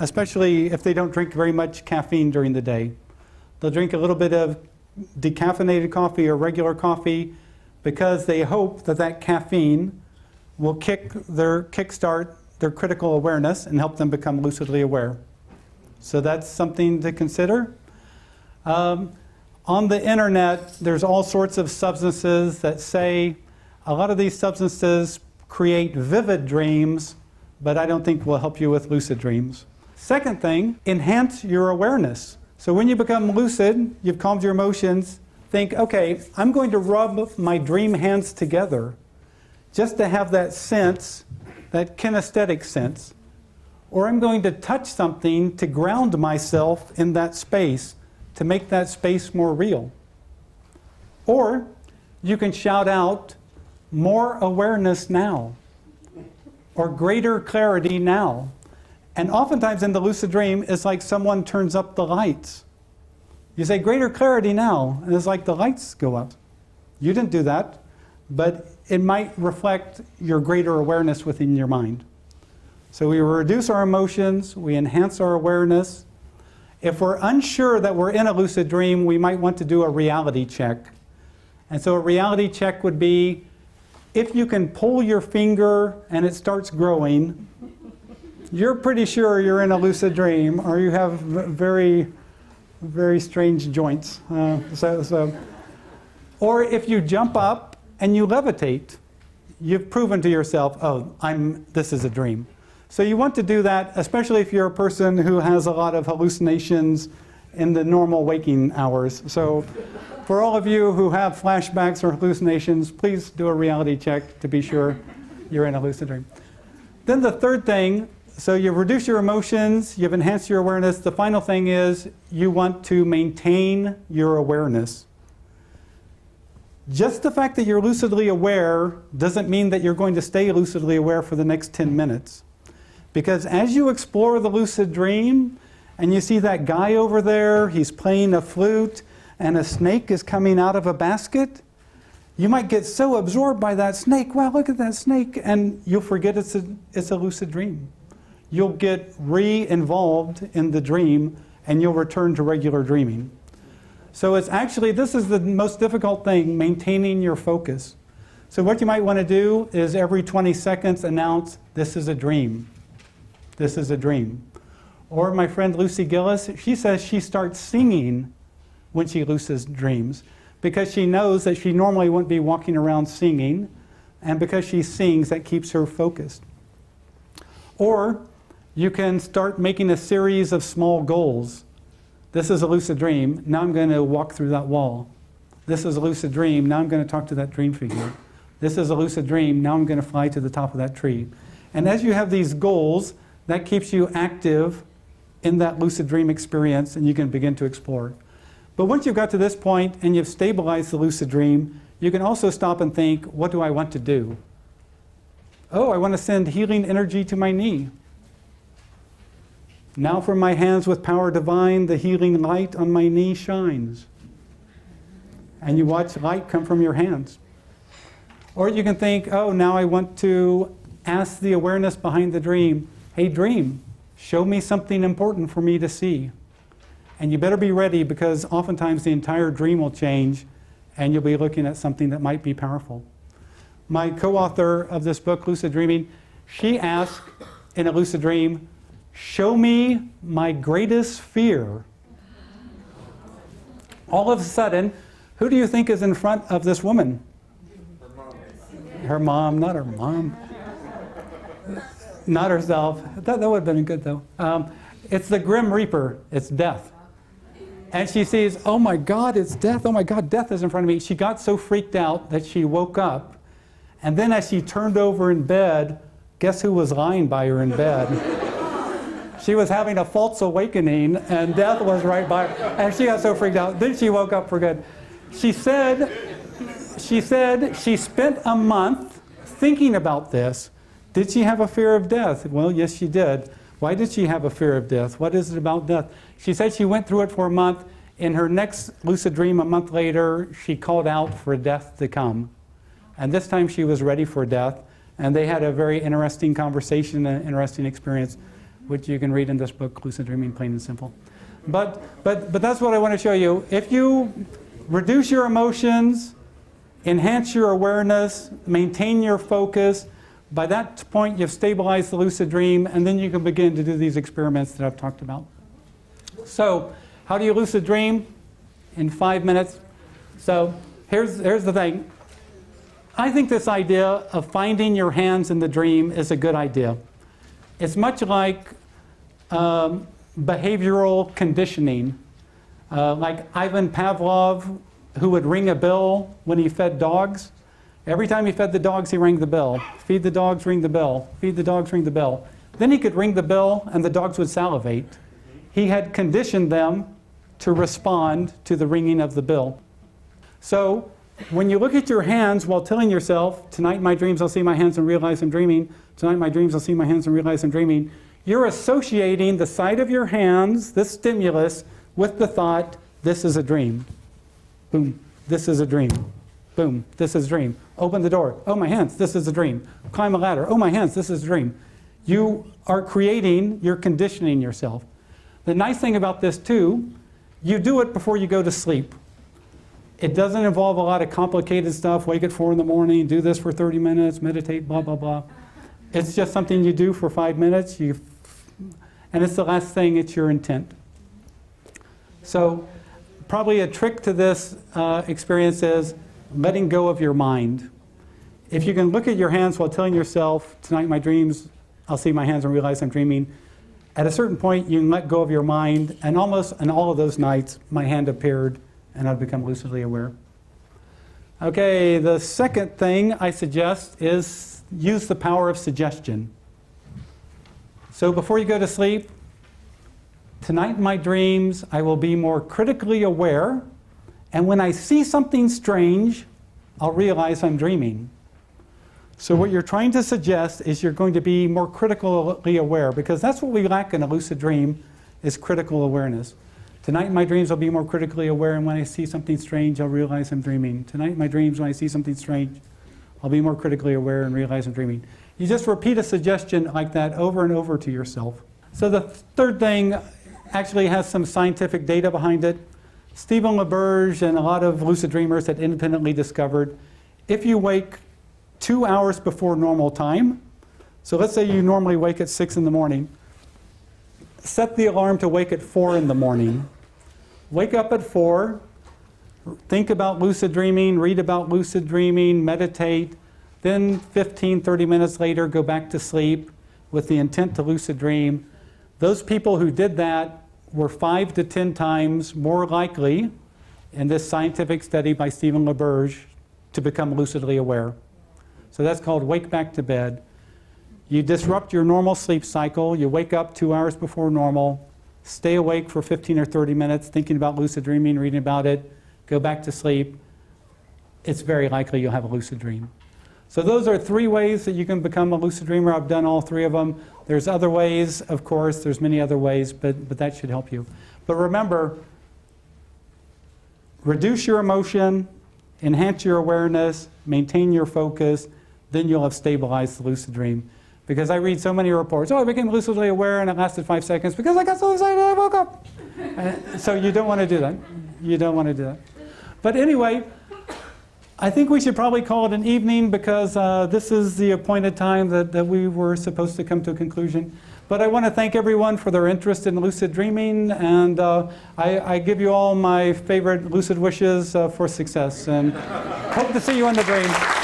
especially if they don't drink very much caffeine during the day. They'll drink a little bit of decaffeinated coffee or regular coffee because they hope that that caffeine will kickstart their critical awareness and help them become lucidly aware. So that's something to consider. On the internet, there's all sorts of substances that say a lot of these substances create vivid dreams, but I don't think will help you with lucid dreams. Second thing, enhance your awareness. So when you become lucid, you've calmed your emotions, think, okay, I'm going to rub my dream hands together just to have that sense, that kinesthetic sense. Or I'm going to touch something to ground myself in that space, to make that space more real. Or you can shout out, more awareness now, or greater clarity now. And oftentimes in the lucid dream, it's like someone turns up the lights. You say, greater clarity now, and it's like the lights go up. You didn't do that, but it might reflect your greater awareness within your mind. So we reduce our emotions, we enhance our awareness. If we're unsure that we're in a lucid dream, we might want to do a reality check. And so a reality check would be, if you can pull your finger and it starts growing, you're pretty sure you're in a lucid dream, or you have very strange joints. Or if you jump up and you levitate, you've proven to yourself, oh, this is a dream. So you want to do that, especially if you're a person who has a lot of hallucinations in the normal waking hours. So for all of you who have flashbacks or hallucinations, please do a reality check to be sure you're in a lucid dream. Then the third thing, so you've reduced your emotions, you've enhanced your awareness. The final thing is you want to maintain your awareness. Just the fact that you're lucidly aware doesn't mean that you're going to stay lucidly aware for the next 10 minutes. Because as you explore the lucid dream, and you see that guy over there, he's playing a flute, and a snake is coming out of a basket, you might get so absorbed by that snake, wow, look at that snake, and you'll forget it's a lucid dream. You'll get re-involved in the dream, and you'll return to regular dreaming. So it's actually, this is the most difficult thing, maintaining your focus. So what you might want to do is every 20 seconds announce, this is a dream. This is a dream. Or my friend Lucy Gillis, she says she starts singing when she lucid dreams because she knows that she normally wouldn't be walking around singing, and because she sings, that keeps her focused. Or you can start making a series of small goals. This is a lucid dream. Now I'm going to walk through that wall. This is a lucid dream. Now I'm going to talk to that dream figure. This is a lucid dream. Now I'm going to fly to the top of that tree. And as you have these goals, that keeps you active in that lucid dream experience, and you can begin to explore. But once you've got to this point and you've stabilized the lucid dream, you can also stop and think, what do I want to do? Oh, I want to send healing energy to my knee. Now from my hands with power divine, the healing light on my knee shines. And you watch light come from your hands. Or you can think, oh, now I want to ask the awareness behind the dream, hey dream, show me something important for me to see. And you better be ready, because oftentimes the entire dream will change and you'll be looking at something that might be powerful. My co-author of this book, Lucid Dreaming, she asked in a lucid dream, show me my greatest fear. All of a sudden, who do you think is in front of this woman? Her mom, not her mom. Not herself. That would have been good, though. It's the Grim Reaper. It's death. And she sees, oh my God, it's death. Oh my God, death is in front of me. She got so freaked out that she woke up. And then as she turned over in bed, guess who was lying by her in bed? She was having a false awakening, and death was right by her. And she got so freaked out. Then she woke up for good. She said she spent a month thinking about this. Did she have a fear of death? Well, yes, she did. Why did she have a fear of death? What is it about death? She said she went through it for a month. In her next lucid dream a month later, she called out for death to come. And this time she was ready for death. And they had a very interesting conversation, an interesting experience, which you can read in this book, Lucid Dreaming, Plain and Simple. But that's what I want to show you. If you reduce your emotions, enhance your awareness, maintain your focus, by that point you've stabilized the lucid dream, and then you can begin to do these experiments that I've talked about. So, how do you lucid dream? In 5 minutes. So, here's the thing. I think this idea of finding your hands in the dream is a good idea. It's much like behavioral conditioning. Like Ivan Pavlov, who would ring a bell when he fed dogs. Every time he fed the dogs, he rang the bell. Feed the dogs, ring the bell. Feed the dogs, ring the bell. Then he could ring the bell and the dogs would salivate. He had conditioned them to respond to the ringing of the bell. So when you look at your hands while telling yourself, tonight in my dreams I'll see my hands and realize I'm dreaming, tonight in my dreams I'll see my hands and realize I'm dreaming, you're associating the sight of your hands, this stimulus, with the thought, this is a dream. Boom, this is a dream. Boom, this is a dream. Open the door. Oh, my hands, this is a dream. Climb a ladder. Oh, my hands, this is a dream. You are creating, you're conditioning yourself. The nice thing about this, too, you do it before you go to sleep. It doesn't involve a lot of complicated stuff. Wake at 4 in the morning, do this for 30 minutes, meditate, blah, blah, blah. It's just something you do for 5 minutes, and it's the last thing, it's your intent. So probably a trick to this experience is letting go of your mind. If you can look at your hands while telling yourself, tonight in my dreams, I'll see my hands and realize I'm dreaming, at a certain point you can let go of your mind, and almost in all of those nights, my hand appeared and I've become lucidly aware. Okay, the second thing I suggest is use the power of suggestion. So before you go to sleep, tonight in my dreams, I will be more critically aware, and when I see something strange, I'll realize I'm dreaming. So what you're trying to suggest is you're going to be more critically aware, because that's what we lack in a lucid dream, is critical awareness. Tonight in my dreams, I'll be more critically aware, and when I see something strange, I'll realize I'm dreaming. Tonight in my dreams, when I see something strange, I'll be more critically aware and realize I'm dreaming. You just repeat a suggestion like that over and over to yourself. So the third thing actually has some scientific data behind it. Stephen LaBerge and a lot of lucid dreamers had independently discovered if you wake 2 hours before normal time, so let's say you normally wake at 6 in the morning, set the alarm to wake at 4 in the morning. Wake up at 4, think about lucid dreaming, read about lucid dreaming, meditate, then 15, 30 minutes later go back to sleep with the intent to lucid dream. Those people who did that were 5 to 10 times more likely in this scientific study by Stephen LaBerge to become lucidly aware. So that's called wake back to bed. You disrupt your normal sleep cycle. You wake up 2 hours before normal, stay awake for 15 or 30 minutes thinking about lucid dreaming, reading about it, go back to sleep. It's very likely you'll have a lucid dream. So those are 3 ways that you can become a lucid dreamer. I've done all 3 of them. There's other ways, of course. There's many other ways, but that should help you. But remember, reduce your emotion, enhance your awareness, maintain your focus, then you'll have stabilized the lucid dream. Because I read so many reports, oh, I became lucidly aware and it lasted 5 seconds because I got so excited I woke up. So you don't want to do that. You don't want to do that. But anyway, I think we should probably call it an evening because this is the appointed time that we were supposed to come to a conclusion. But I want to thank everyone for their interest in lucid dreaming, and I give you all my favorite lucid wishes for success, and hope to see you in the dream.